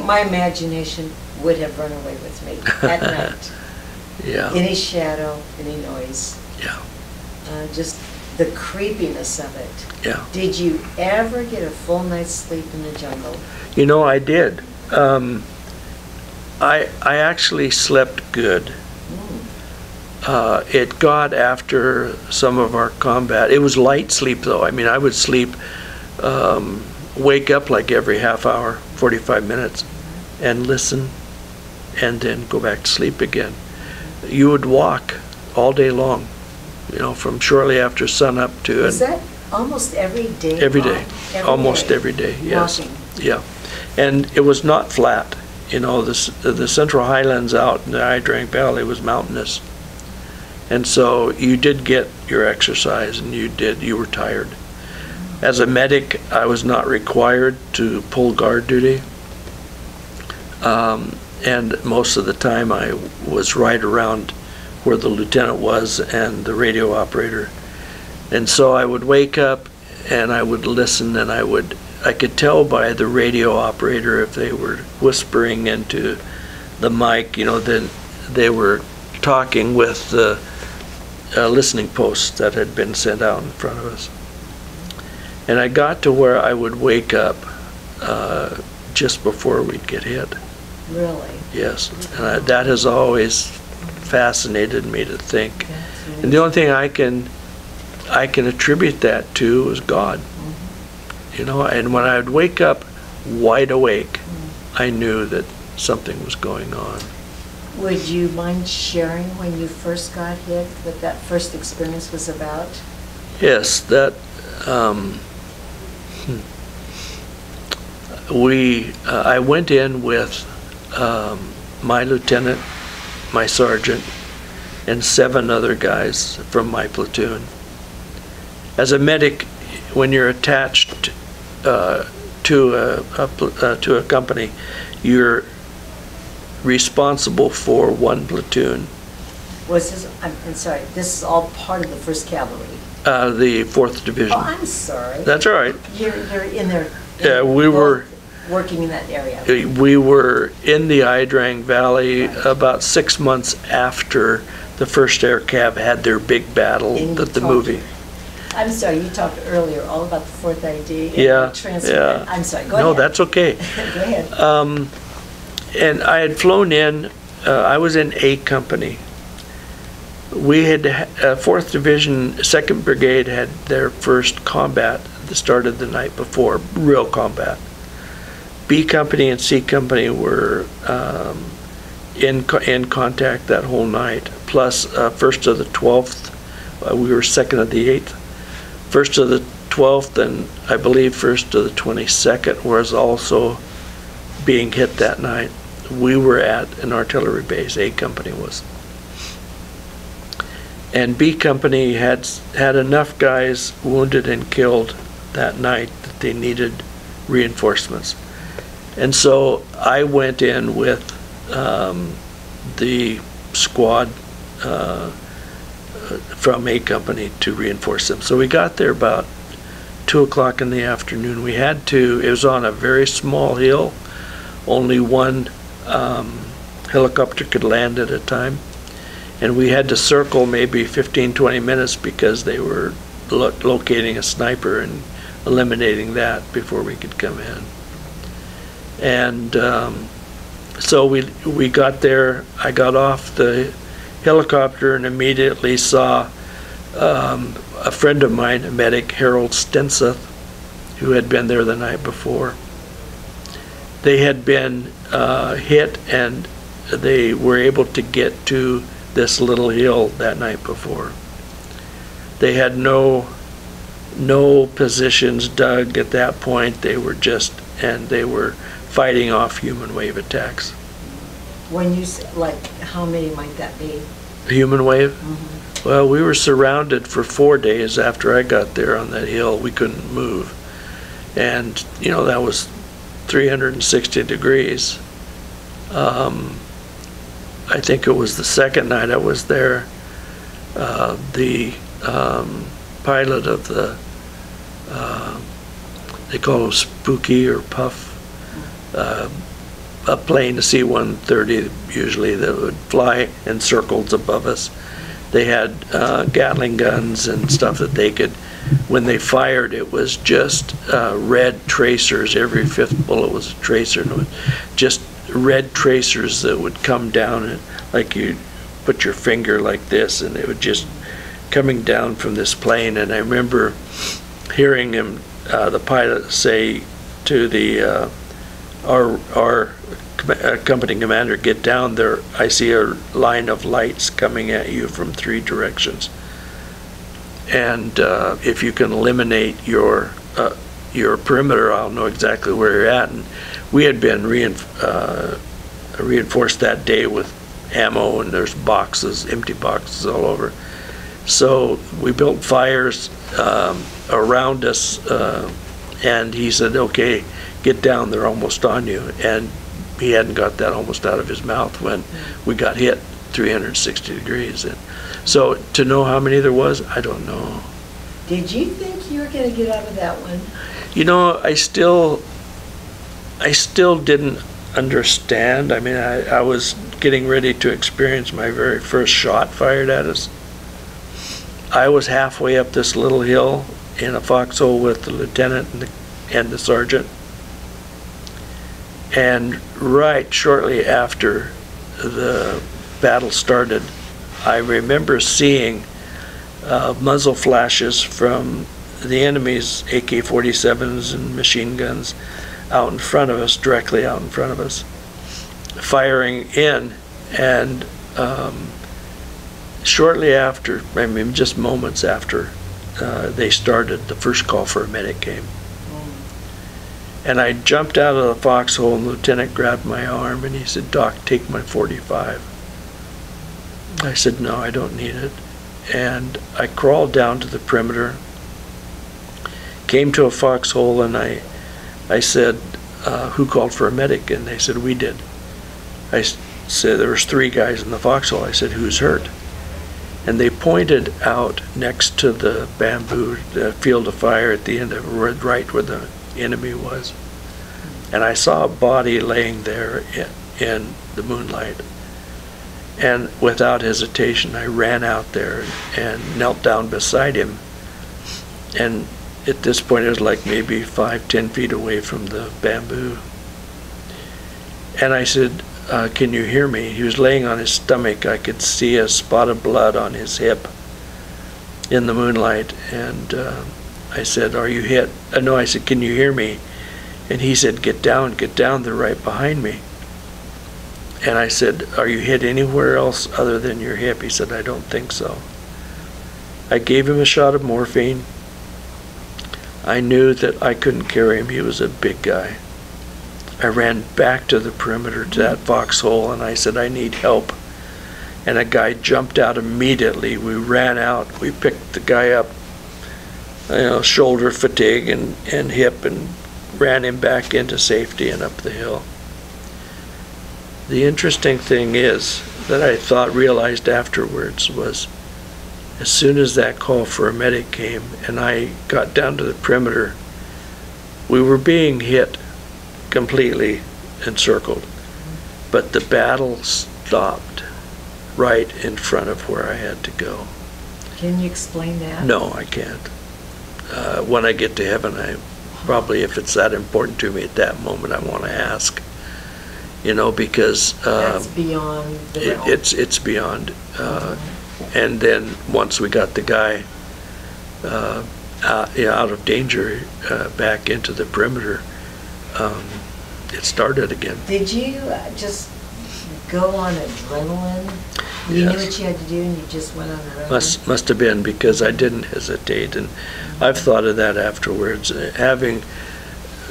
my imagination would have run away with me at night. Yeah. Any shadow, any noise. Yeah. Just the creepiness of it. Yeah. Did you ever get a full night's sleep in the jungle? You know, I did. I actually slept good. It got after some of our combat. It was light sleep though. I mean, I would sleep, wake up like every half hour, 45 minutes, and listen, and then go back to sleep again. You would walk all day long, you know, from shortly after sunup to... Is that almost every day? Every day. Almost every day, yes. Walking. Yeah. And it was not flat. You know, the Central Highlands out in the Drang Valley was mountainous. And so you did get your exercise, and you were tired. As a medic, I was not required to pull guard duty. And most of the time I was right around where the lieutenant was and the radio operator. And so I would wake up and I would listen, and I could tell by the radio operator if they were whispering into the mic, you know, then they were talking with the listening posts that had been sent out in front of us. And I got to where I would wake up just before we'd get hit. Really? Yes, and that has always fascinated me to think. And the only thing I can attribute that to is God. You know, and when I would wake up wide awake, I knew that something was going on. Would you mind sharing when you first got hit, what that first experience was about? Yes, that I went in with my lieutenant, my sergeant, and 7 other guys from my platoon. As a medic, when you're attached to a company, you're responsible for 1 platoon. Was this? I'm sorry. This is all part of the 1st Cavalry. The 4th Division. Oh, I'm sorry. That's all right. You're in there. Yeah, we were working in that area. We were in the Drang Valley about 6 months after the 1st Air Cav had their big battle at the movie. I'm sorry, you talked earlier all about the 4th ID. Yeah, yeah. I'm sorry, go ahead. No, that's okay. Go ahead. And I had flown in, I was in A Company. We had, 4th Division, 2nd Brigade had their first combat that started the night before, real combat. B Company and C Company were in contact that whole night, plus 1st of the 12th, we were 2nd of the 8th. 1st of the 12th and I believe 1st of the 22nd was also being hit that night. We were at an artillery base, A Company was. And B Company had enough guys wounded and killed that night that they needed reinforcements. And so I went in with the squad from A Company to reinforce them. So we got there about 2 o'clock in the afternoon. We had to, it was on a very small hill. Only one helicopter could land at a time. And we had to circle maybe 15-20 minutes because they were locating a sniper and eliminating that before we could come in. And so we got there. I got off the helicopter and immediately saw a friend of mine, a medic, Harold Stenseth, who had been there the night before. They had been hit and they were able to get to this little hill that night before. They had no positions dug at that point. They were they were fighting off human wave attacks. When you say, like, how many might that be? Human wave? Mm-hmm. Well, we were surrounded for 4 days after I got there on that hill. We couldn't move. And, you know, that was 360 degrees. I think it was the second night I was there. The pilot of the, they call them Spooky or Puff, a plane, a C-130 usually, that would fly in circles above us. They had Gatling guns and stuff that they could, when they fired, it was just red tracers. Every 5th bullet was a tracer, and it was just red tracers that would come down, and like you put your finger like this, and it would just coming down from this plane. And I remember hearing him, the pilot, say to the our company commander, "Get down there. I see a line of lights coming at you from 3 directions, and if you can eliminate your perimeter, I'll know exactly where you're at." And we had been reinforced that day with ammo, and there's boxes, empty boxes all over. So we built fires around us, and he said, "Okay, get down, they're almost on you." And he hadn't got that almost out of his mouth when we got hit 360 degrees. And so to know how many there was, I don't know. Did you think you were going to get out of that one? You know, I still didn't understand. I mean, I was getting ready to experience my very first shot fired at us. I was halfway up this little hill in a foxhole with the lieutenant and the sergeant. And right shortly after the battle started, I remember seeing muzzle flashes from the enemy's AK-47s and machine guns out in front of us, directly out in front of us, firing in. And shortly after, I mean just moments after they started, the first call for a medic came. And I jumped out of the foxhole, and the lieutenant grabbed my arm and he said, "Doc, take my .45. I said, "No, I don't need it." And I crawled down to the perimeter, came to a foxhole, and I said, "Who called for a medic?" And they said, "We did." I said, there was 3 guys in the foxhole. I said, "Who's hurt?" And they pointed out next to the bamboo, the field of fire at the end of it, right where the enemy was. And I saw a body laying there in the moonlight. And without hesitation, I ran out there and knelt down beside him. And at this point, it was like maybe 5-10 feet away from the bamboo. And I said, "Can you hear me?" He was laying on his stomach. I could see a spot of blood on his hip in the moonlight. And I said, "Are you hit?" No, I said, "Can you hear me?" And he said, get down, they're right behind me. And I said, are you hit anywhere else other than your hip? He said, I don't think so. I gave him a shot of morphine. I knew that I couldn't carry him. He was a big guy. I ran back to the perimeter to that foxhole and I said, I need help. And a guy jumped out immediately. We ran out. We picked the guy up, shoulder fatigue and hip, and ran him back into safety and up the hill. The interesting thing is that I realized afterwards was, as soon as that call for a medic came and I got down to the perimeter, we were being hit completely encircled, but the battle stopped right in front of where I had to go. Can you explain that? No, I can't. When I get to heaven, I probably, if it's that important to me at that moment, I want to ask. Because that's beyond the realm. It's beyond. And then once we got the guy out of danger, back into the perimeter, it started again. Did you just go on adrenaline? You knew what you had to do and you just went on adrenaline? Must have been, because I didn't hesitate. And I've thought of that afterwards. Having,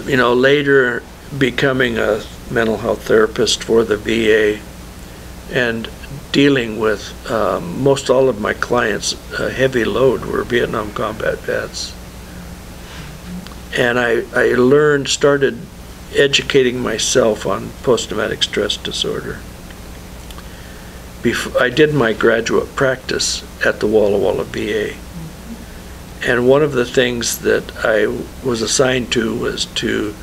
later becoming a mental health therapist for the VA and dealing with most all of my clients, a heavy load were Vietnam combat vets. And I started educating myself on post-traumatic stress disorder. I did my graduate practice at the Walla Walla VA. And one of the things that I was assigned to was to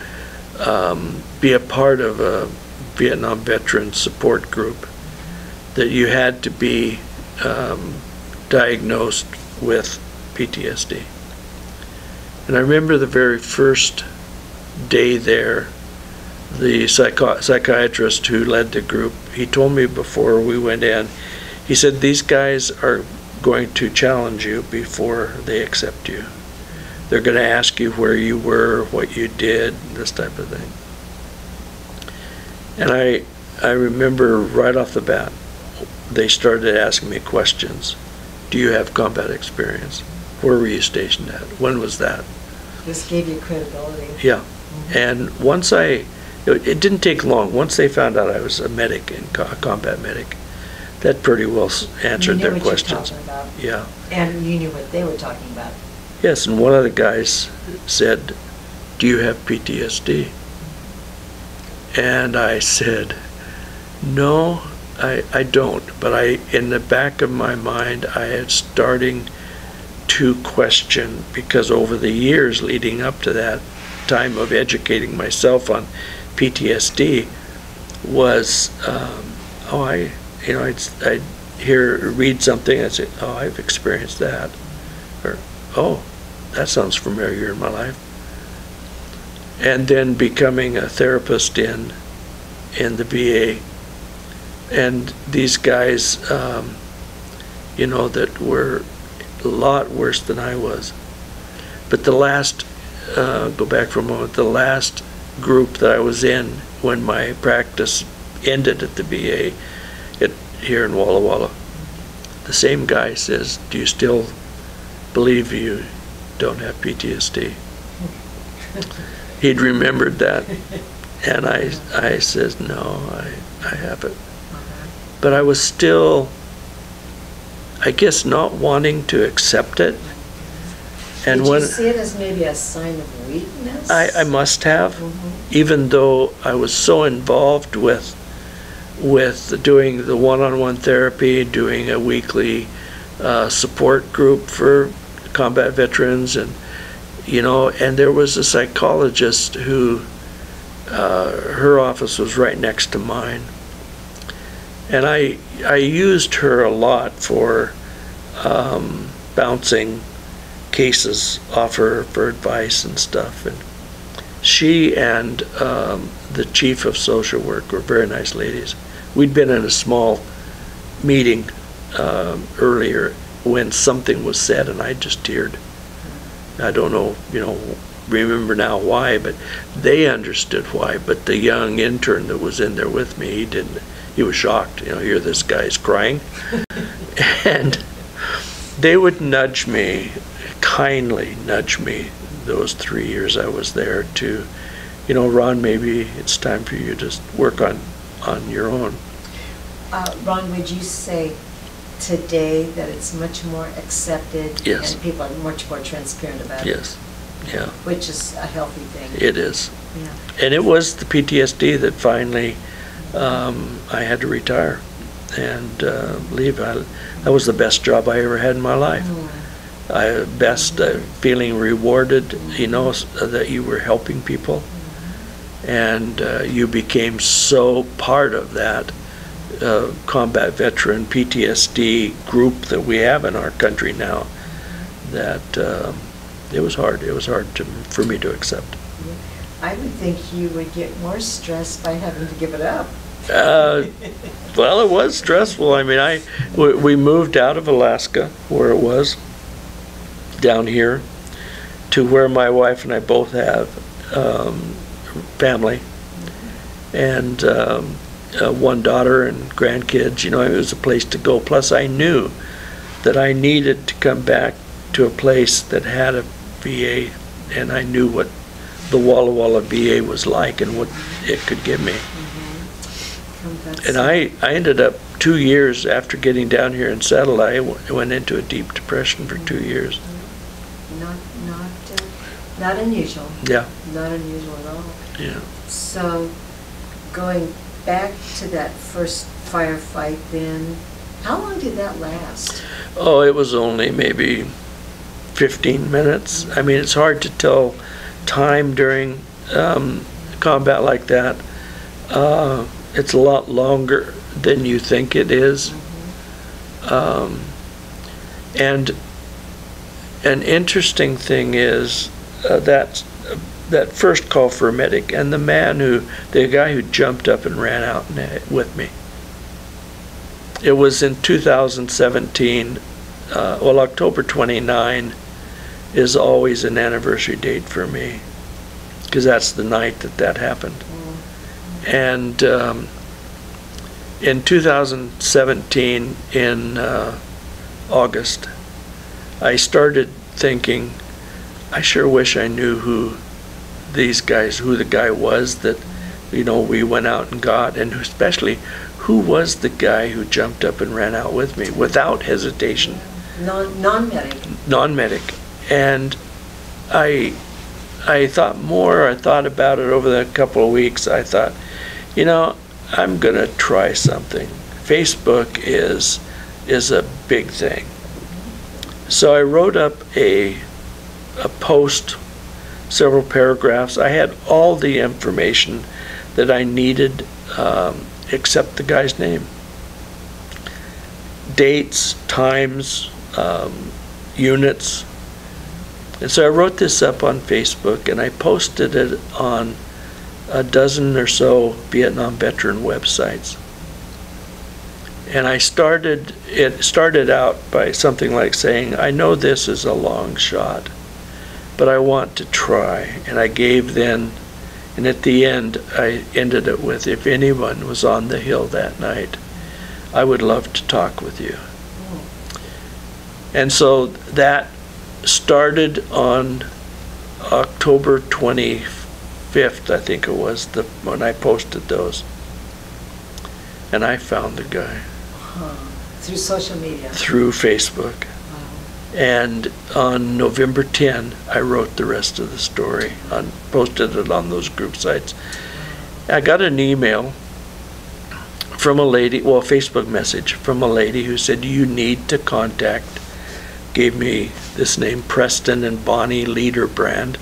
be a part of a Vietnam veteran support group, that you had to be diagnosed with PTSD. And I remember the very first day there, the psychiatrist who led the group, he told me before we went in, he said, these guys are going to challenge you before they accept you. They're going to ask you where you were, what you did, this type of thing. And I remember right off the bat, they started asking me questions. Do you have combat experience? Where were you stationed at? When was that? This gave you credibility. Yeah. And once it didn't take long. Once they found out I was a medic, and a combat medic, that pretty well answered their questions. You knew what you were talking about. Yeah. And you knew what they were talking about. Yes, and one of the guys said, do you have PTSD? And I said, no, I don't. But in the back of my mind, I had starting to question, because over the years leading up to that time of educating myself on PTSD was, I'd read something, I'd say, oh, I've experienced that. Or, oh, that sounds familiar in my life. And then becoming a therapist in the VA, and these guys, that were a lot worse than I was. But the last, go back for a moment, the last group that I was in when my practice ended at the VA here in Walla Walla, the same guy says, do you still believe you don't have PTSD? He'd remembered that. And I says, no, I haven't. But I was still, I guess, not wanting to accept it. And Did you see it as maybe a sign of weakness? I must have, even though I was so involved with doing the one-on-one therapy, doing a weekly support group for combat veterans, and and there was a psychologist who, her office was right next to mine. And I used her a lot for bouncing cases off her for advice and stuff. And she and the chief of social work were very nice ladies. We'd been in a small meeting earlier when something was said, and I just teared. I don't know, remember now why, but they understood why. But the young intern that was in there with me, he didn't. He was shocked. You know, here this guy's crying. And they would nudge me, kindly nudge me, those 3 years I was there to, you know, Ron, maybe it's time for you to work on your own. Ron, would you say today that it's much more accepted? Yes. And people are much more transparent about it? Yes. Yeah. Which is a healthy thing. It is. Yeah. And it was the PTSD that finally I had to retire and leave. That was the best job I ever had in my life. Feeling rewarded, you know, that you were helping people. And you became so part of that combat veteran PTSD group that we have in our country now that it was hard. It was hard for me to accept. I would think you would get more stressed by having to give it up. Well, it was stressful. I mean, we moved out of Alaska, where it was, down here, to where my wife and I both have family, and one daughter and grandkids. You know, it was a place to go. Plus, I knew that I needed to come back to a place that had a VA, and I knew what the Walla Walla VA was like and what it could give me. And I ended up 2 years after getting down here and settled. I went into a deep depression for 2 years. Not unusual. Yeah. Not unusual at all. Yeah. So, going back to that first firefight then, how long did that last? Oh, it was only maybe 15 minutes. I mean, it's hard to tell time during combat like that. It's a lot longer than you think it is. And an interesting thing is that first call for a medic, and the guy who jumped up and ran out with me. It was in 2017. Well, October 29 is always an anniversary date for me, because that's the night that happened. And in 2017, in August, I started thinking, I sure wish I knew who the guy was that, you know, we went out and got, and especially who was the guy who jumped up and ran out with me without hesitation. Non-medic. Non-medic. And I thought about it over the couple of weeks. I thought, you know, I'm gonna try something. Facebook is a big thing. So I wrote up a post, several paragraphs. I had all the information that I needed except the guy's name. Dates, times, units. And so I wrote this up on Facebook and I posted it on a dozen or so Vietnam veteran websites. And it started out by something like saying, I know this is a long shot, but I want to try. And I gave then, and at the end, I ended it with, if anyone was on the hill that night, I would love to talk with you. And so that started on October 25th, I think it was, when I posted those. And I found the guy. Through social media? Through Facebook. Wow. And on November 10, I wrote the rest of the story, posted it on those group sites. I got an email from a lady, well, a Facebook message from a lady who said, you need to contact, gave me this name, Preston and Bonnie Leaderbrand,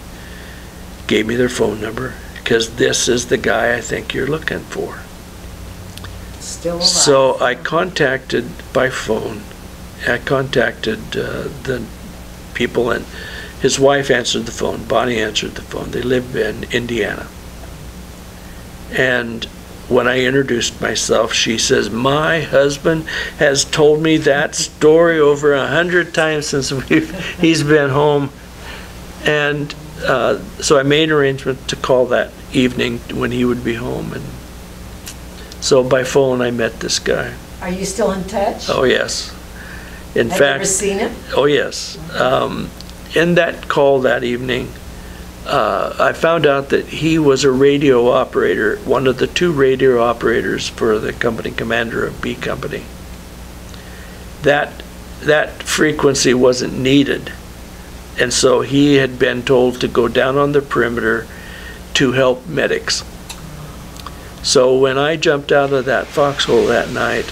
gave me their phone number, because this is the guy I think you're looking for. Still alive. So I contacted by phone. I contacted the people, and his wife answered the phone. Bonnie answered the phone. They live in Indiana. And when I introduced myself, she says, my husband has told me that story over 100 times since he's been home. And so I made arrangements to call that evening when he would be home, and so by phone I met this guy. Are you still in touch? Oh yes. In Have fact, you ever seen him? Oh yes. In that call that evening, I found out that he was a radio operator, one of the 2 radio operators for the company commander of B Company. That frequency wasn't needed, and so he had been told to go down on the perimeter to help medics. So when I jumped out of that foxhole that night,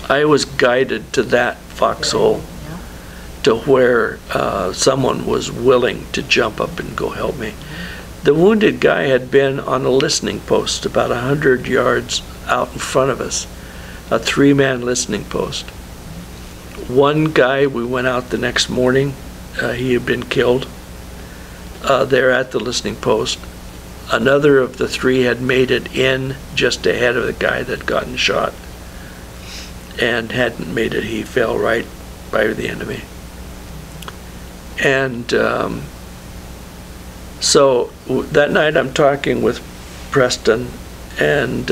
I was guided to that foxhole to where someone was willing to jump up and go help me. The wounded guy had been on a listening post about 100 yards out in front of us, a 3-man listening post. One guy, we went out the next morning, he had been killed there at the listening post. Another of the 3 had made it in just ahead of the guy that had gotten shot and hadn't made it. He fell right by the enemy. And so that night I'm talking with Preston, and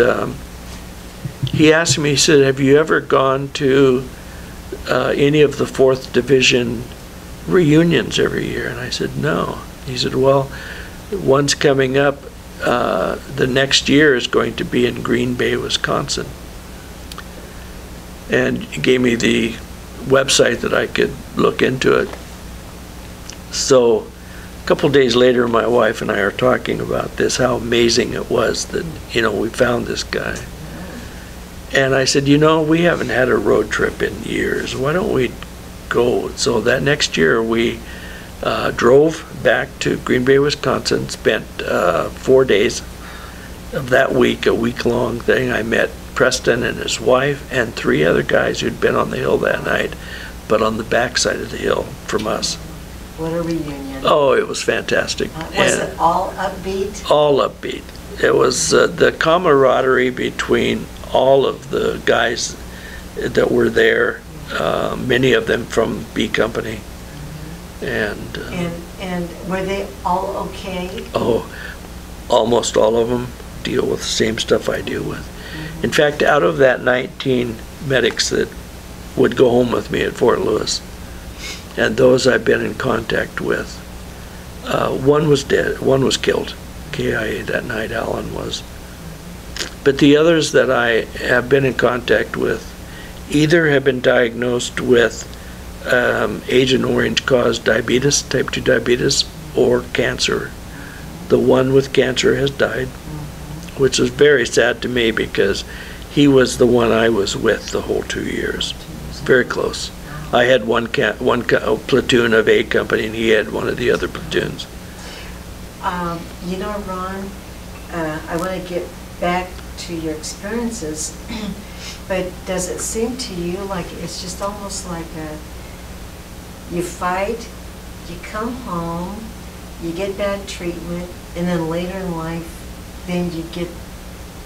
he asked me, he said, have you ever gone to any of the 4th Division reunions every year? And I said, no. He said, well, one's coming up, the next year is going to be in Green Bay, Wisconsin. And he gave me the website that I could look into it. So a couple days later, my wife and I are talking about this, how amazing it was that, you know, we found this guy. And I said, you know, we haven't had a road trip in years. Why don't we go? So that next year we drove back to Green Bay, Wisconsin, spent 4 days of that week, a week-long thing. I met Preston and his wife and 3 other guys who'd been on the hill that night, but on the backside of the hill from us. What a reunion. Oh, it was fantastic. Was it all upbeat? All upbeat. It was the camaraderie between all of the guys that were there, many of them from B Company. And were they all okay? Oh, almost all of them deal with the same stuff I deal with. In fact, out of that 19 medics that would go home with me at Fort Lewis, and those I've been in contact with, one was dead, one was killed, KIA that night, Alan was. But the others that I have been in contact with either have been diagnosed with Agent Orange caused diabetes, type 2 diabetes, or cancer. The one with cancer has died, which was very sad to me because he was the one I was with the whole 2 years. Very close. I had one platoon of A Company, and he had one of the other platoons. You know, Ron, I want to get back to your experiences, but does it seem to you like it's just almost like you fight, you come home, you get bad treatment, and then later in life, then you get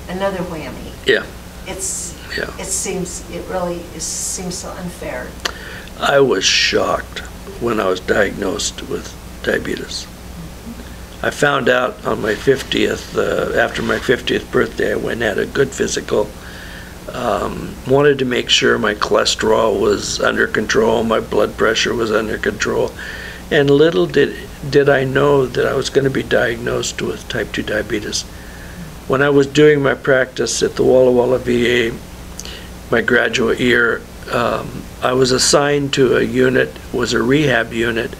another whammy? Yeah. It really seems so unfair. I was shocked when I was diagnosed with diabetes. I found out on my 50th, after my 50th birthday, I went and had a good physical. Wanted to make sure my cholesterol was under control, my blood pressure was under control, and little did I know that I was going to be diagnosed with type 2 diabetes. When I was doing my practice at the Walla Walla VA, my graduate year, I was assigned to a unit, was a rehab unit,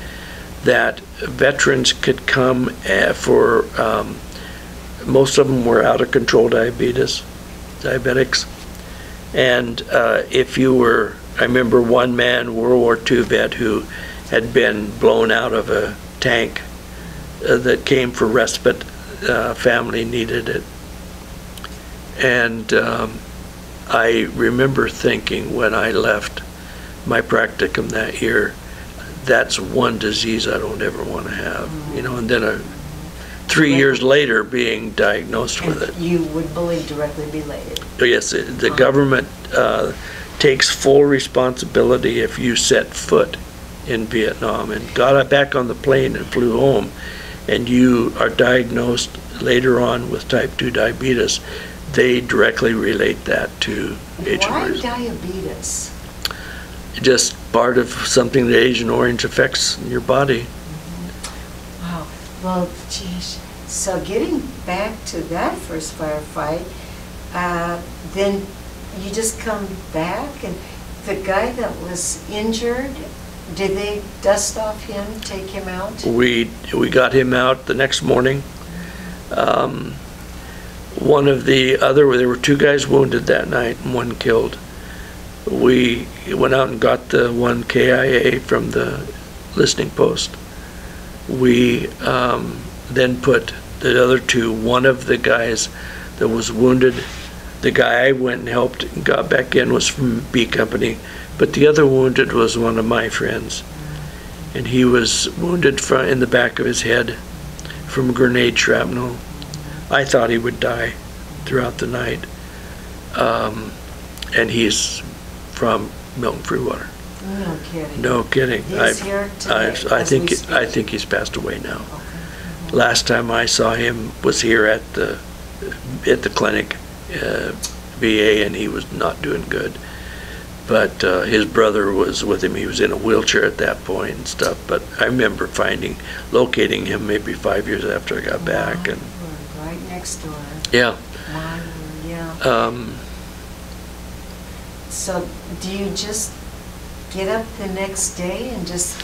that veterans could come for, most of them were out of control diabetics. And if you were, I remember one man, World War II vet, who had been blown out of a tank that came for respite. Family needed it. And I remember thinking when I left my practicum that year, that's one disease I don't ever want to have, you know, and then 3 years later being diagnosed with it. You would believe directly related? Yes, the government takes full responsibility if you set foot in Vietnam and got back on the plane and flew home, and you are diagnosed later on with type 2 diabetes, they directly relate that to Agent Orange. Why diabetes? Just part of something that Agent Orange affects in your body. Wow. Well, geez. So getting back to that first firefight, then you just come back, and the guy that was injured, did they dust off him, take him out? We got him out the next morning. There were 2 guys wounded that night and 1 killed. We went out and got the 1 KIA from the listening post. We then put the other 2, one of the guys that was wounded, the guy I went and helped and got back in was from B Company, but the other wounded was one of my friends. And he was wounded in the back of his head from grenade shrapnel. I thought he would die throughout the night. And he's from Milton Freewater. No kidding. No kidding. He's here today, I think he's passed away now. Okay. Last time I saw him was here at the clinic, VA, and he was not doing good. But his brother was with him. He was in a wheelchair at that point and stuff. But I remember locating him maybe 5 years after I got back. And right next door. Yeah. Wow, yeah. So do you just get up the next day and just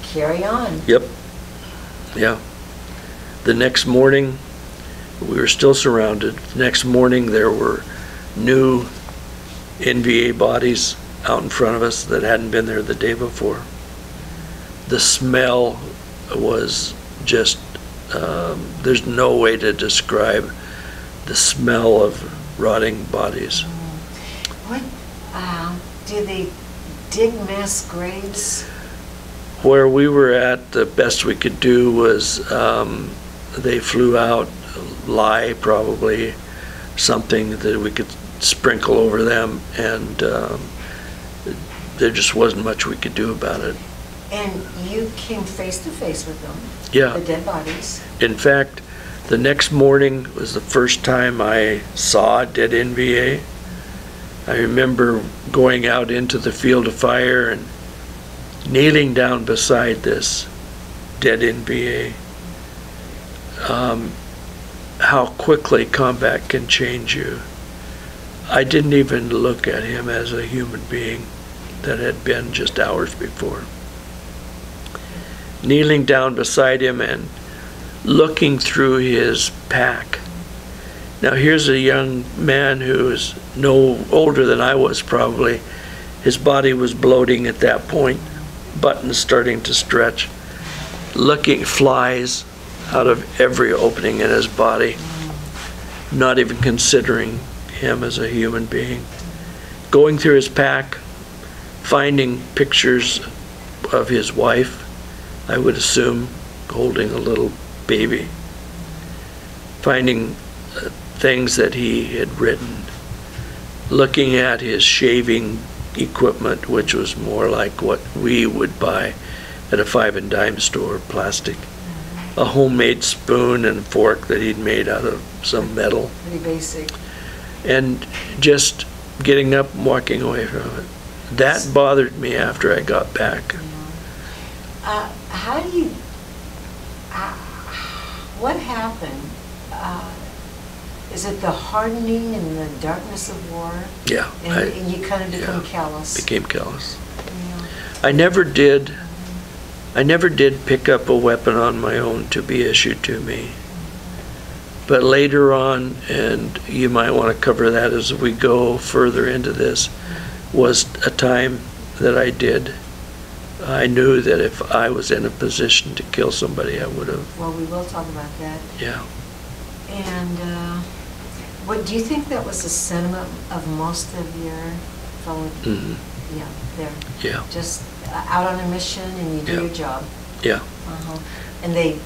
carry on? Yep. Yeah. The next morning, we were still surrounded. The next morning, there were new NVA bodies out in front of us that hadn't been there the day before. The smell was just, there's no way to describe the smell of rotting bodies. What, do they dig mass graves? Where we were at, the best we could do was they flew out lye, probably something that we could sprinkle over them, and there just wasn't much we could do about it. And you came face to face with them? Yeah. The dead bodies? In fact, the next morning was the first time I saw a dead NVA. I remember going out into the field of fire and kneeling down beside this dead NVA. How quickly combat can change you. I didn't even look at him as a human being that had been just hours before. Kneeling down beside him and looking through his pack. Now here's a young man who is no older than I was probably. His body was bloating at that point, buttons starting to stretch, looking flies out of every opening in his body, not even considering him as a human being. Going through his pack, finding pictures of his wife, I would assume holding a little baby, finding things that he had written, looking at his shaving equipment, which was more like what we would buy at a 5 and dime store, plastic, a homemade spoon and fork that he'd made out of some metal. Pretty basic. And just getting up and walking away from it. That bothered me after I got back. How do you, what happened? Is it the hardening and the darkness of war? Yeah. And you kind of become callous? Became callous. Yeah. I never did pick up a weapon on my own to be issued to me. But later on, and you might want to cover that as we go further into this, was a time that I did. I knew that if I was in a position to kill somebody, I would have. Well, we will talk about that. Yeah. And what do you think that was the sentiment of most of your fellow? Mm-hmm. Yeah, there. Yeah. Just out on a mission and you do your job. Yeah. And they're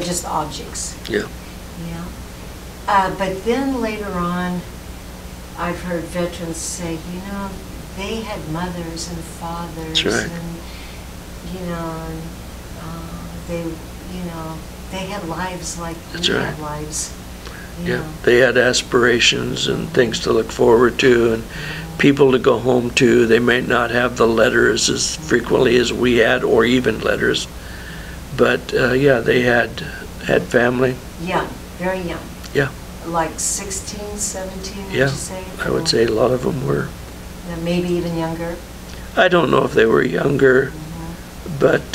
just objects. Yeah. Yeah. But then later on, I've heard veterans say, they had mothers and fathers. That's right. And, you know, and, they, you know, they had lives like That's we right. had lives. Yeah, they had aspirations and things to look forward to and people to go home to. They might not have the letters as frequently as we had, or even letters. But yeah, they had family. Young, very young. Yeah. Like 16, 17, would Yeah, you say? I would say a lot of them were. Yeah, maybe even younger. I don't know if they were younger, but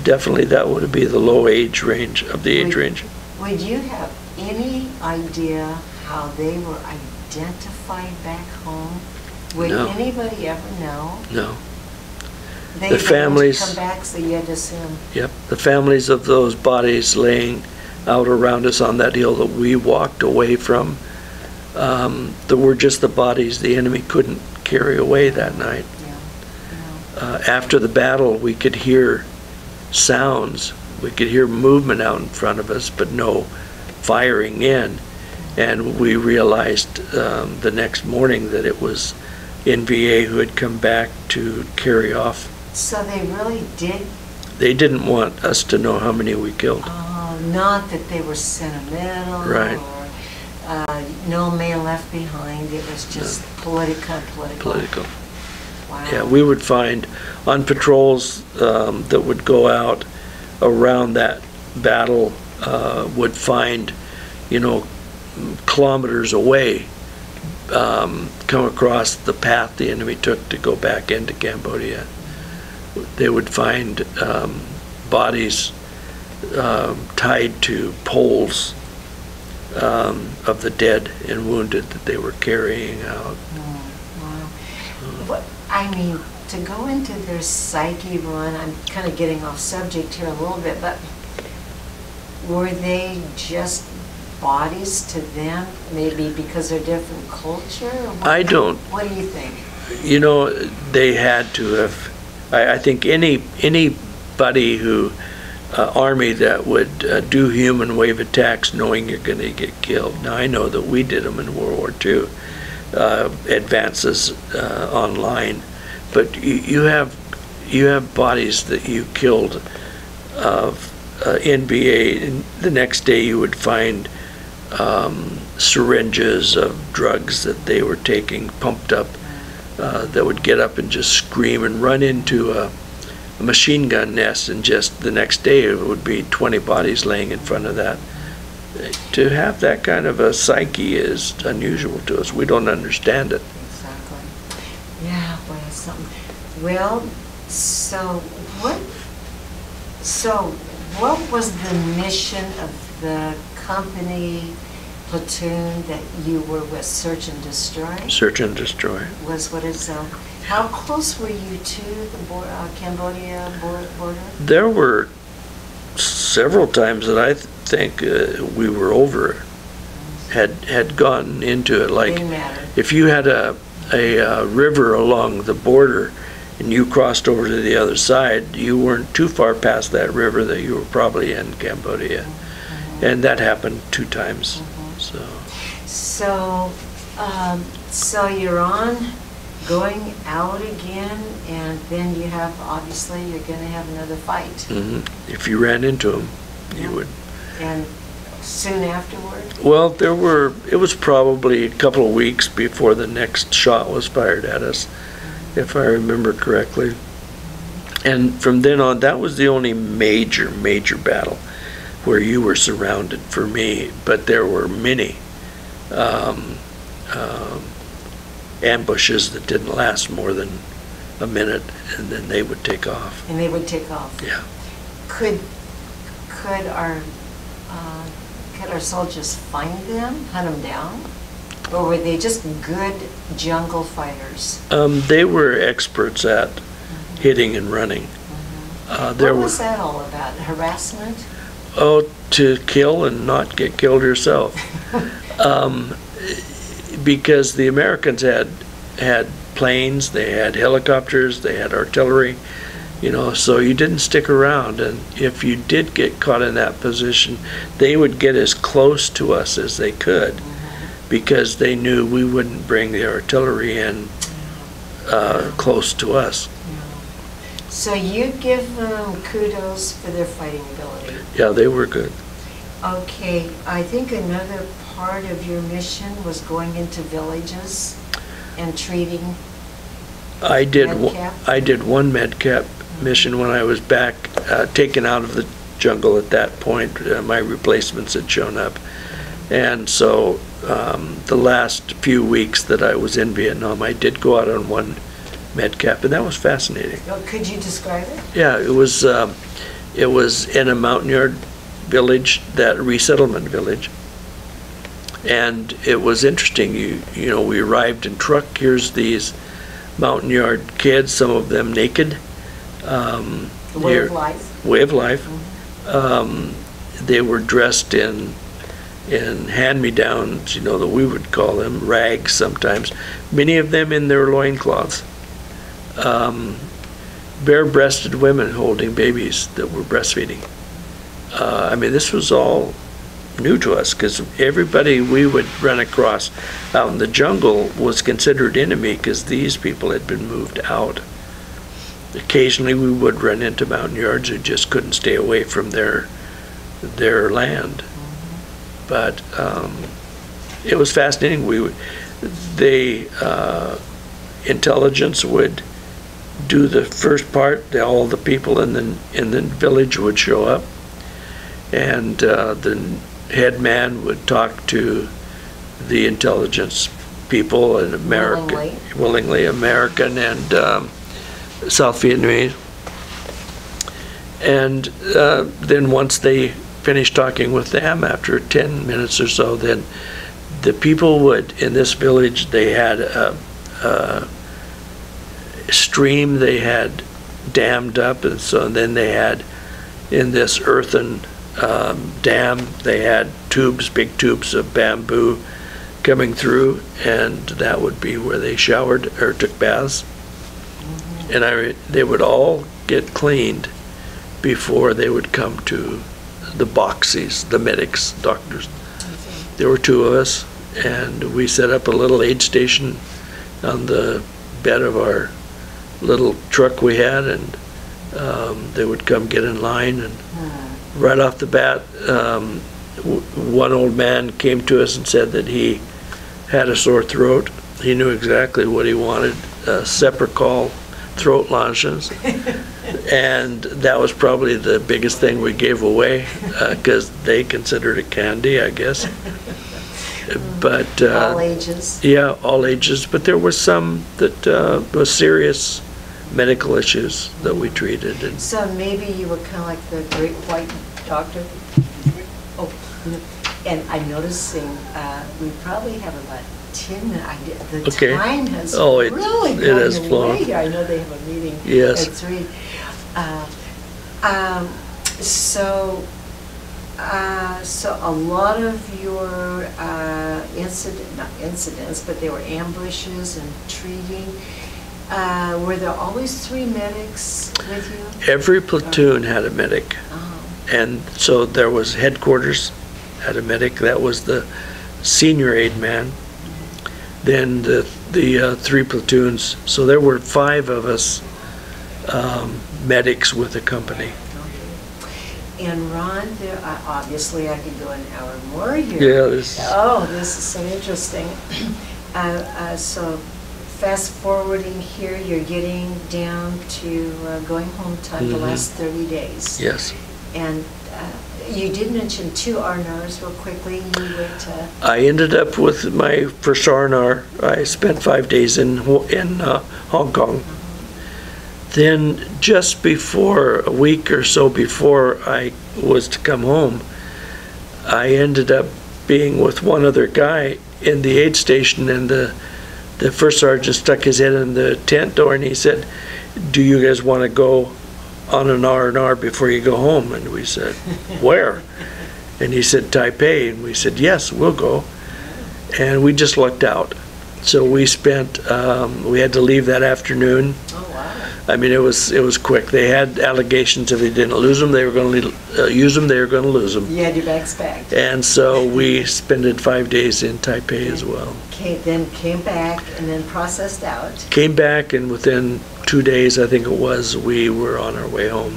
definitely that would be the low age range of the age range. Would you have any idea how they were identified back home? Would No. anybody ever know? No. They The families- come back, so you had to assume. Yep, the families of those bodies laying out around us on that hill that we walked away from, that were just the bodies the enemy couldn't carry away that night. Yeah. After the battle, we could hear sounds, we could hear movement out in front of us, but no firing in. And we realized the next morning that it was NVA who had come back to carry off. So they really did, They didn't want us to know how many we killed. not that they were sentimental. Right. Or no man left behind. It was just political. Political. Wow. Yeah, we would find on patrols that would go out around that battle, would find, you know, kilometers away, come across the path the enemy took to go back into Cambodia. They would find bodies tied to poles of the dead and wounded that they were carrying out. Wow. What, I mean, to go into their psyche, Ron, I'm kind of getting off subject here a little bit, but were they just bodies to them, maybe because they're different culture? Or what, I don't. What do you think? You know, they had to have. I think anybody who army that would do human wave attacks knowing you're going to get killed. Now I know that we did them in World War II, advances online, but you have bodies that you killed of NVA. And the next day you would find syringes of drugs that they were taking, pumped up, that would get up and just scream and run into a machine gun nest, and just the next day it would be 20 bodies laying in front of that. To have that kind of a psyche is unusual to us. We don't understand it. Exactly. Yeah, well, something. Well, so what was the mission of the company platoon that you were with? Search and destroy? Search and destroy. Was what is, how close were you to the Cambodia border? There were several times that I think we were over, had gone into it. Like, Didn't matter. if you had a river along the border and you crossed over to the other side, you weren't too far past that river that you were probably in Cambodia. And that happened 2 times. So you're on, going out again, and then you have, obviously, you're going to have another fight. If you ran into them, you would. And soon afterward? Well, it was probably a couple of weeks before the next shot was fired at us, if I remember correctly. And from then on, that was the only major battle where you were surrounded for me, but there were many ambushes that didn't last more than a minute, and then they would take off. And they would take off. Yeah. Could our soldiers find them, hunt them down, or were they just good jungle fighters? They were experts at hitting and running. What was that all about? Harassment? Oh, to kill and not get killed yourself. Because the Americans had planes, they had helicopters, they had artillery, you know, so you didn't stick around. And if you did get caught in that position, they would get as close to us as they could, because they knew we wouldn't bring the artillery in close to us. So you give them kudos for their fighting ability. Yeah, they were good. Okay, I think another part of your mission was going into villages and treating. I did MEDCAP? one MEDCAP mission when I was back, taken out of the jungle at that point. My replacements had shown up. And so the last few weeks that I was in Vietnam, I did go out on one MEDCAP, and that was fascinating. Oh, could you describe it? Yeah, it was in a Montagnard village, that resettlement village. And it was interesting. You know, we arrived in truck. Here's these Montagnard kids, some of them naked. Way of life. Way of life. Mm-hmm. They were dressed in hand-me-downs, you know, that we would call them, rags sometimes. Many of them in their loincloths. Bare-breasted women holding babies that were breastfeeding. I mean, this was all new to us, because everybody we would run across out in the jungle was considered enemy, because these people had been moved out. Occasionally we would run into Montagnards who just couldn't stay away from their land. But it was fascinating. Intelligence would do the first part. All the people in the village would show up, and the head man would talk to the intelligence people in America, willingly American and South Vietnamese. And then once they finished talking with them, after 10 minutes or so, then the people would, in this village, they had a stream they had dammed up, and so then they had, in this earthen dam, they had tubes, big tubes of bamboo coming through, and that would be where they showered or took baths. And they would all get cleaned before they would come to the boxies, the medics, doctors. There were two of us, and we set up a little aid station on the bed of our little truck we had, and they would come get in line. And right off the bat, one old man came to us and said that he had a sore throat. He knew exactly what he wanted, Seprecol throat lozenges. And that was probably the biggest thing we gave away, because they considered it candy, I guess. But all ages. Yeah, all ages. But there were some that was serious medical issues that we treated. And so maybe you were kind of like the great white doctor. Oh, and I'm noticing we probably have about 10 minutes. The time has really gone away here. I know they have a meeting at 3. So a lot of your not incidents, but they were ambushes and treating. Were there always 3 medics with you? Every platoon had a medic. And so there was headquarters had a medic. That was the senior aid man. Then the 3 platoons. So there were 5 of us medics with the company. And Ron, obviously I could go an hour more here. Yeah. This is so interesting. So fast forwarding here, you're getting down to going home time, the last 30 days. Yes. And you did mention 2 R&Rs real quickly. You went to... I ended up with my first R&R. I spent 5 days in Hong Kong. Then just before, a week or so before I was to come home, I ended up being with one other guy in the aid station, and the first sergeant stuck his head in the tent door and he said, "Do you guys want to go on an R&R before you go home?" And we said, "Where?" And he said, "Taipei." And we said, "Yes, we'll go." And we just lucked out. So we spent, we had to leave that afternoon. Oh, wow. I mean, it was quick. They had allegations if they didn't lose them, they were going to use them, they were going to lose them. You had your bags packed. And so we spent 5 days in Taipei as well. Then came back and then processed out. Came back, and within 2 days, I think it was, we were on our way home.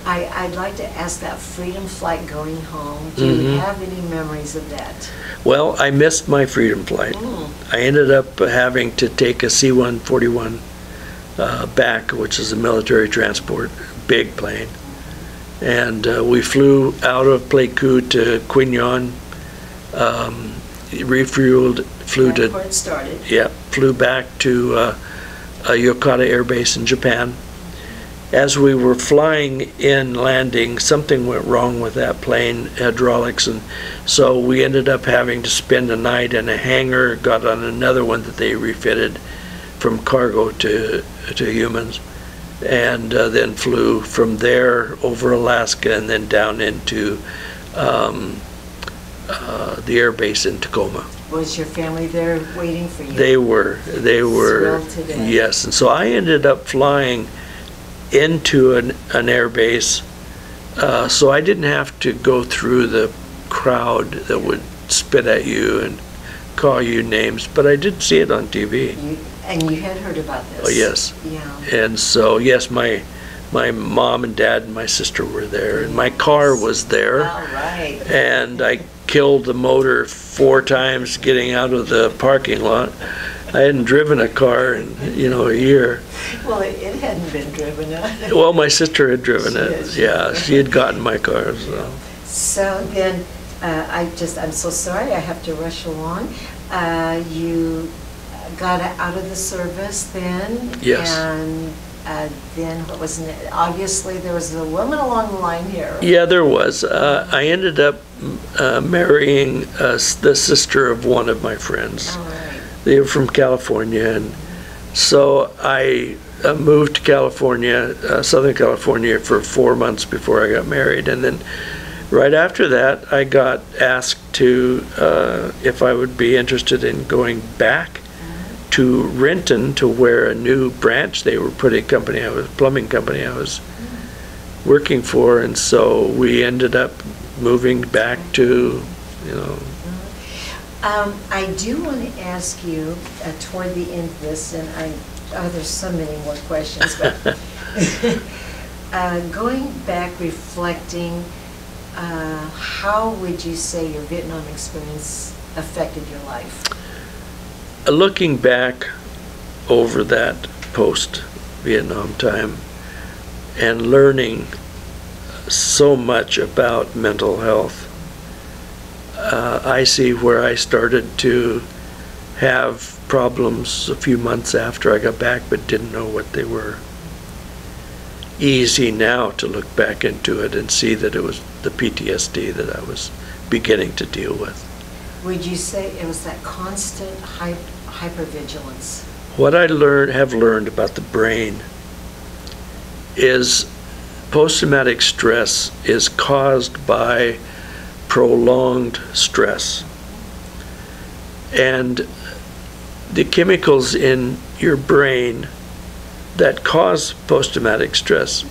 I'd like to ask that freedom flight going home. Do you have any memories of that? Well, I missed my freedom flight. I ended up having to take a C-141 back, which is a military transport, big plane. And we flew out of Pleiku to Nhon, refueled, flew to... Where it started. Yeah, flew back to Yokota Air Base in Japan. As we were flying in, landing, something went wrong with that plane, hydraulics, and so we ended up having to spend a night in a hangar, got on another one that they refitted from cargo to humans, and then flew from there over Alaska and then down into the air base in Tacoma. Was your family there waiting for you? They were, Thrilled to death. yes, and so I ended up flying into an air base, so I didn't have to go through the crowd that would spit at you and call you names, but I did see it on TV. And you had heard about this? Oh, yes. Yeah. And so, yes, my mom and dad and my sister were there, and my car was there. All right. And I killed the motor 4 times getting out of the parking lot. I hadn't driven a car in, a year. Well, it hadn't been driven. Well, my sister had driven it. Yes. Yeah, she had gotten my car. So then, I'm so sorry, I have to rush along. You got out of the service then? Yes. And then what was it? Obviously, there was a woman along the line here. Yeah, there was. I ended up marrying the sister of one of my friends. All right. They were from California, and so I moved to California, Southern California, for 4 months before I got married, and then right after that, I got asked to if I would be interested in going back to Renton, to where a new branch they were putting plumbing company I was working for, and so we ended up moving back to, I do want to ask you toward the end of this, and there's so many more questions, but going back, reflecting, how would you say your Vietnam experience affected your life? Looking back over that post-Vietnam time and learning so much about mental health, I see where I started to have problems a few months after I got back, but didn't know what they were. Easy now to look back into it and see that it was the PTSD that I was beginning to deal with. Would you say it was that constant hypervigilance? What I have learned about the brain is post-traumatic stress is caused by prolonged stress. And the chemicals in your brain that cause post-traumatic stress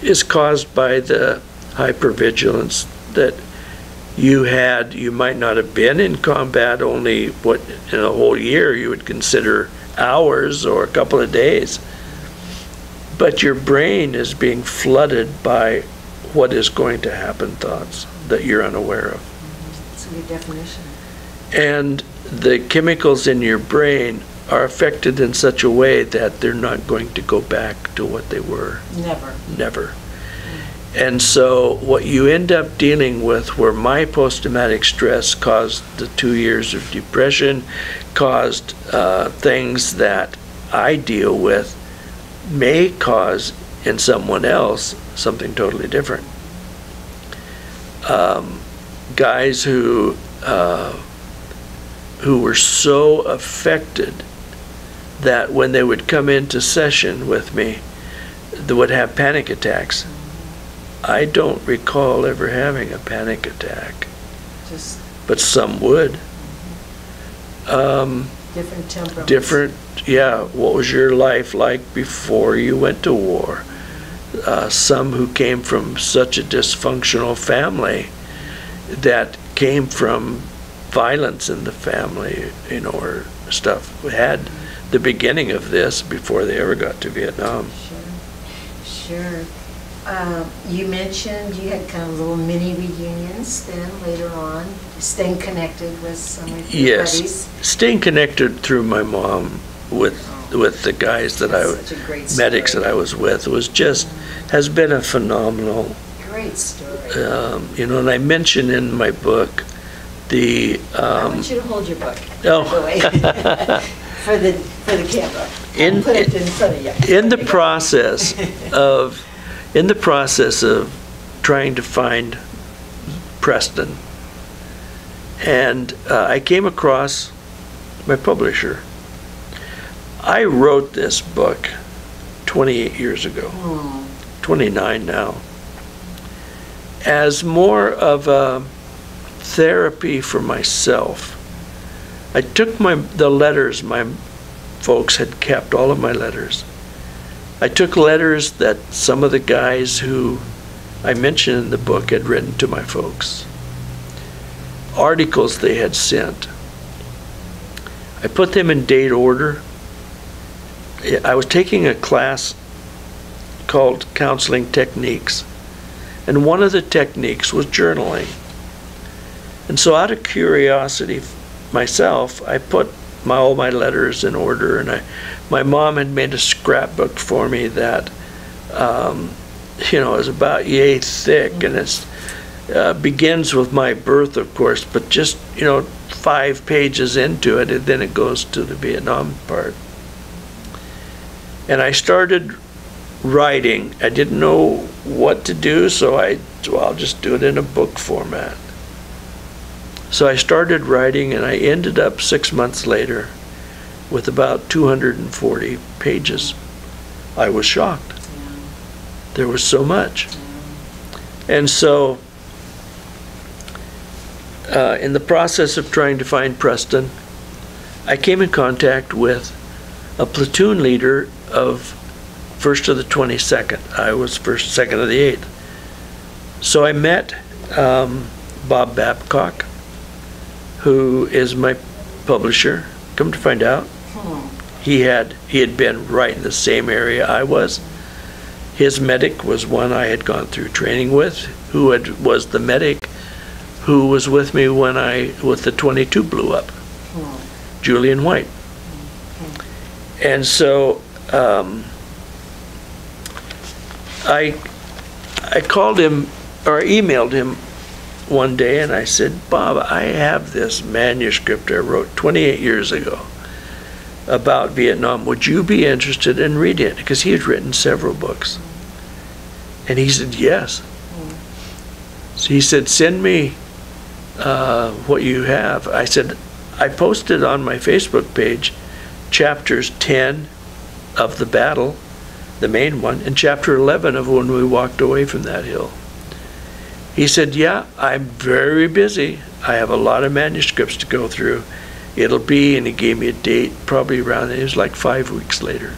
is caused by the hypervigilance that you had. You might not have been in combat only in a whole year you would consider hours or a couple of days, but your brain is being flooded by what is going to happen thoughts that you're unaware of. That's a good definition. And the chemicals in your brain are affected in such a way that they're not going to go back to what they were. Never. And so what you end up dealing with, where my post-traumatic stress caused the 2 years of depression, caused things that I deal with, may cause in someone else something totally different. Guys who were so affected that when they would come into session with me, they would have panic attacks. I don't recall ever having a panic attack, but some would. Different temperaments. Different yeah, what was your life like before you went to war? Some who came from such a dysfunctional family that came from violence in the family, you know, or stuff, had the beginning of this before they ever got to Vietnam. Sure. You mentioned you had kind of little mini reunions then later on, staying connected with some of your buddies. Yes, staying connected through my mom with the guys that medics that I was with was just, has been a phenomenal. Great story. You know, and I mention in my book the. I want you to hold your book. Oh. By the way, for the camera. Put it in front of you. In the process of trying to find Preston, and I came across my publisher. I wrote this book 28 years ago, 29 now, as more of a therapy for myself. I took the letters, my folks had kept all of my letters. I took letters that some of the guys who I mentioned in the book had written to my folks, articles they had sent. I put them in date order. I was taking a class called Counseling Techniques, and one of the techniques was journaling. And so out of curiosity myself, I put all my letters in order, and my mom had made a scrapbook for me that you know, is about yay thick, and it begins with my birth, of course, but just, you know, 5 pages into it, and then it goes to the Vietnam part. And I started writing. I didn't know what to do, so I'll just do it in a book format. So I started writing, and I ended up 6 months later with about 240 pages. I was shocked. There was so much. And so in the process of trying to find Preston, I came in contact with a platoon leader of 1st of the 22nd. I was 2nd of the 8th. So I met Bob Babcock, who is my publisher. Come to find out, he had been right in the same area I was. His medic was one I had gone through training with, who was the medic who was with me when with the 22 blew up, Julian White. And so I called him, or emailed him one day, and I said, Bob, I have this manuscript I wrote 28 years ago about Vietnam. Would you be interested in reading it? Because he had written several books. And he said, yes. So he said, send me what you have. I said, I posted on my Facebook page chapters 10 of the battle, the main one, and chapter 11 of when we walked away from that hill. He said, yeah, I'm very busy. I have a lot of manuscripts to go through. It'll be, and he gave me a date, probably around, it was like 5 weeks later.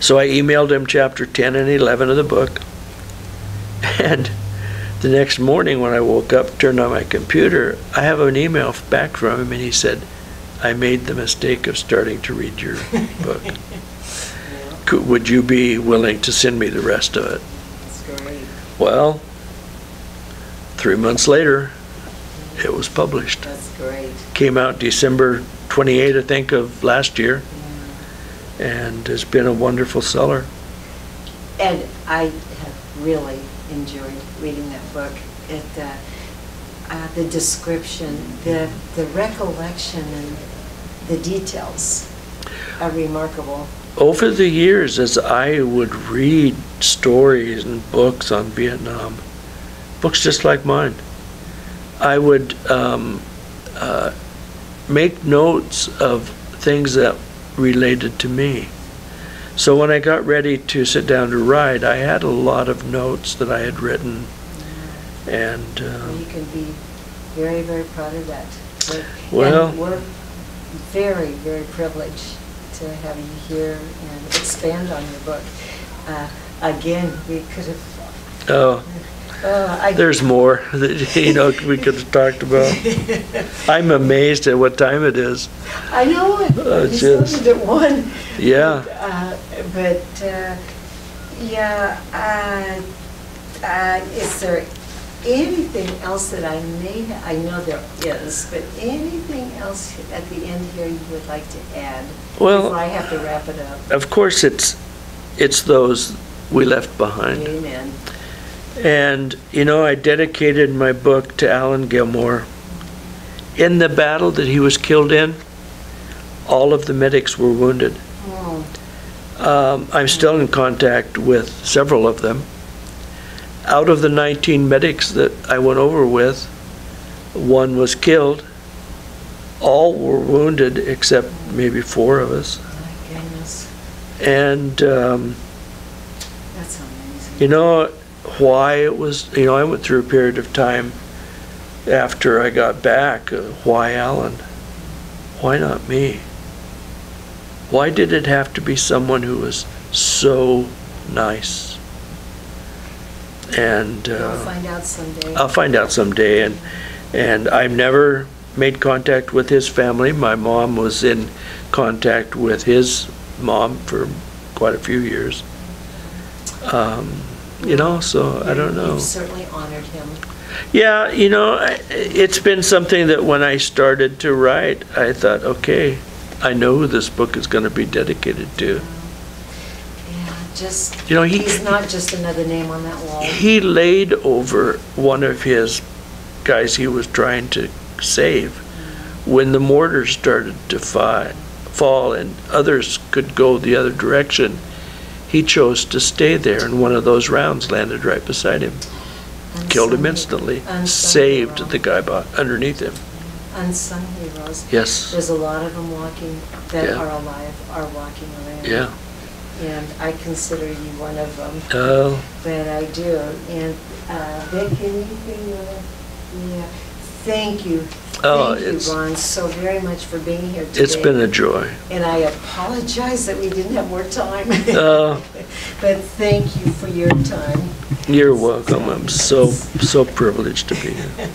So I emailed him chapter 10 and 11 of the book. And the next morning when I woke up, turned on my computer, I have an email back from him, and he said, I made the mistake of starting to read your book. Would you be willing to send me the rest of it? That's great. Well, 3 months later, it was published. That's great. Came out December 28, I think, of last year, and has been a wonderful seller. And I have really enjoyed reading that book. The description, the recollection, and the details are remarkable. Over the years, as I would read stories and books on Vietnam, books just like mine, I would make notes of things that related to me. So when I got ready to sit down to write, I had a lot of notes that I had written, and you can be very, very proud of that. Well, very, very privileged to have you here and expand on your book. Again, we could have... Oh, there's more that, you know, we could have talked about. I'm amazed at what time it is. I know it. We started at 1. Yeah. Is there anything else that I may have, I know there is, but anything else at the end here you would like to add before I have to wrap it up? Of course, it's those we left behind. Amen. And, you know, I dedicated my book to Alan Gilmore. In the battle that he was killed in, all of the medics were wounded. I'm still in contact with several of them. Out of the 19 medics that I went over with, 1 was killed. All were wounded except maybe 4 of us. My goodness. And, that's amazing. you know, why it was, you know, I went through a period of time after I got back. Why Alan? Why not me? Why did it have to be someone who was so nice? And You'll find out someday. I'll find out someday. And I've never made contact with his family. My mom was in contact with his mom for quite a few years. You know, so I don't know. You've certainly honored him. Yeah, you know, it's been something that when I started to write, I thought, okay, I know who this book is going to be dedicated to. Just, you know, he's not just another name on that wall. He laid over one of his guys he was trying to save when the mortars started to fall and others could go the other direction. He chose to stay there, and one of those rounds landed right beside him. Killed him instantly. Saved the guy underneath him. Unsung heroes. Yes. There's a lot of them walking that are alive, are walking around. Yeah. And I consider you one of them. Oh. But I do. And Vic, anything? Yeah. Thank you. Thank you, Ron, so very much for being here today. It's been a joy. And I apologize that we didn't have more time. But thank you for your time. You're welcome. I'm so privileged to be here.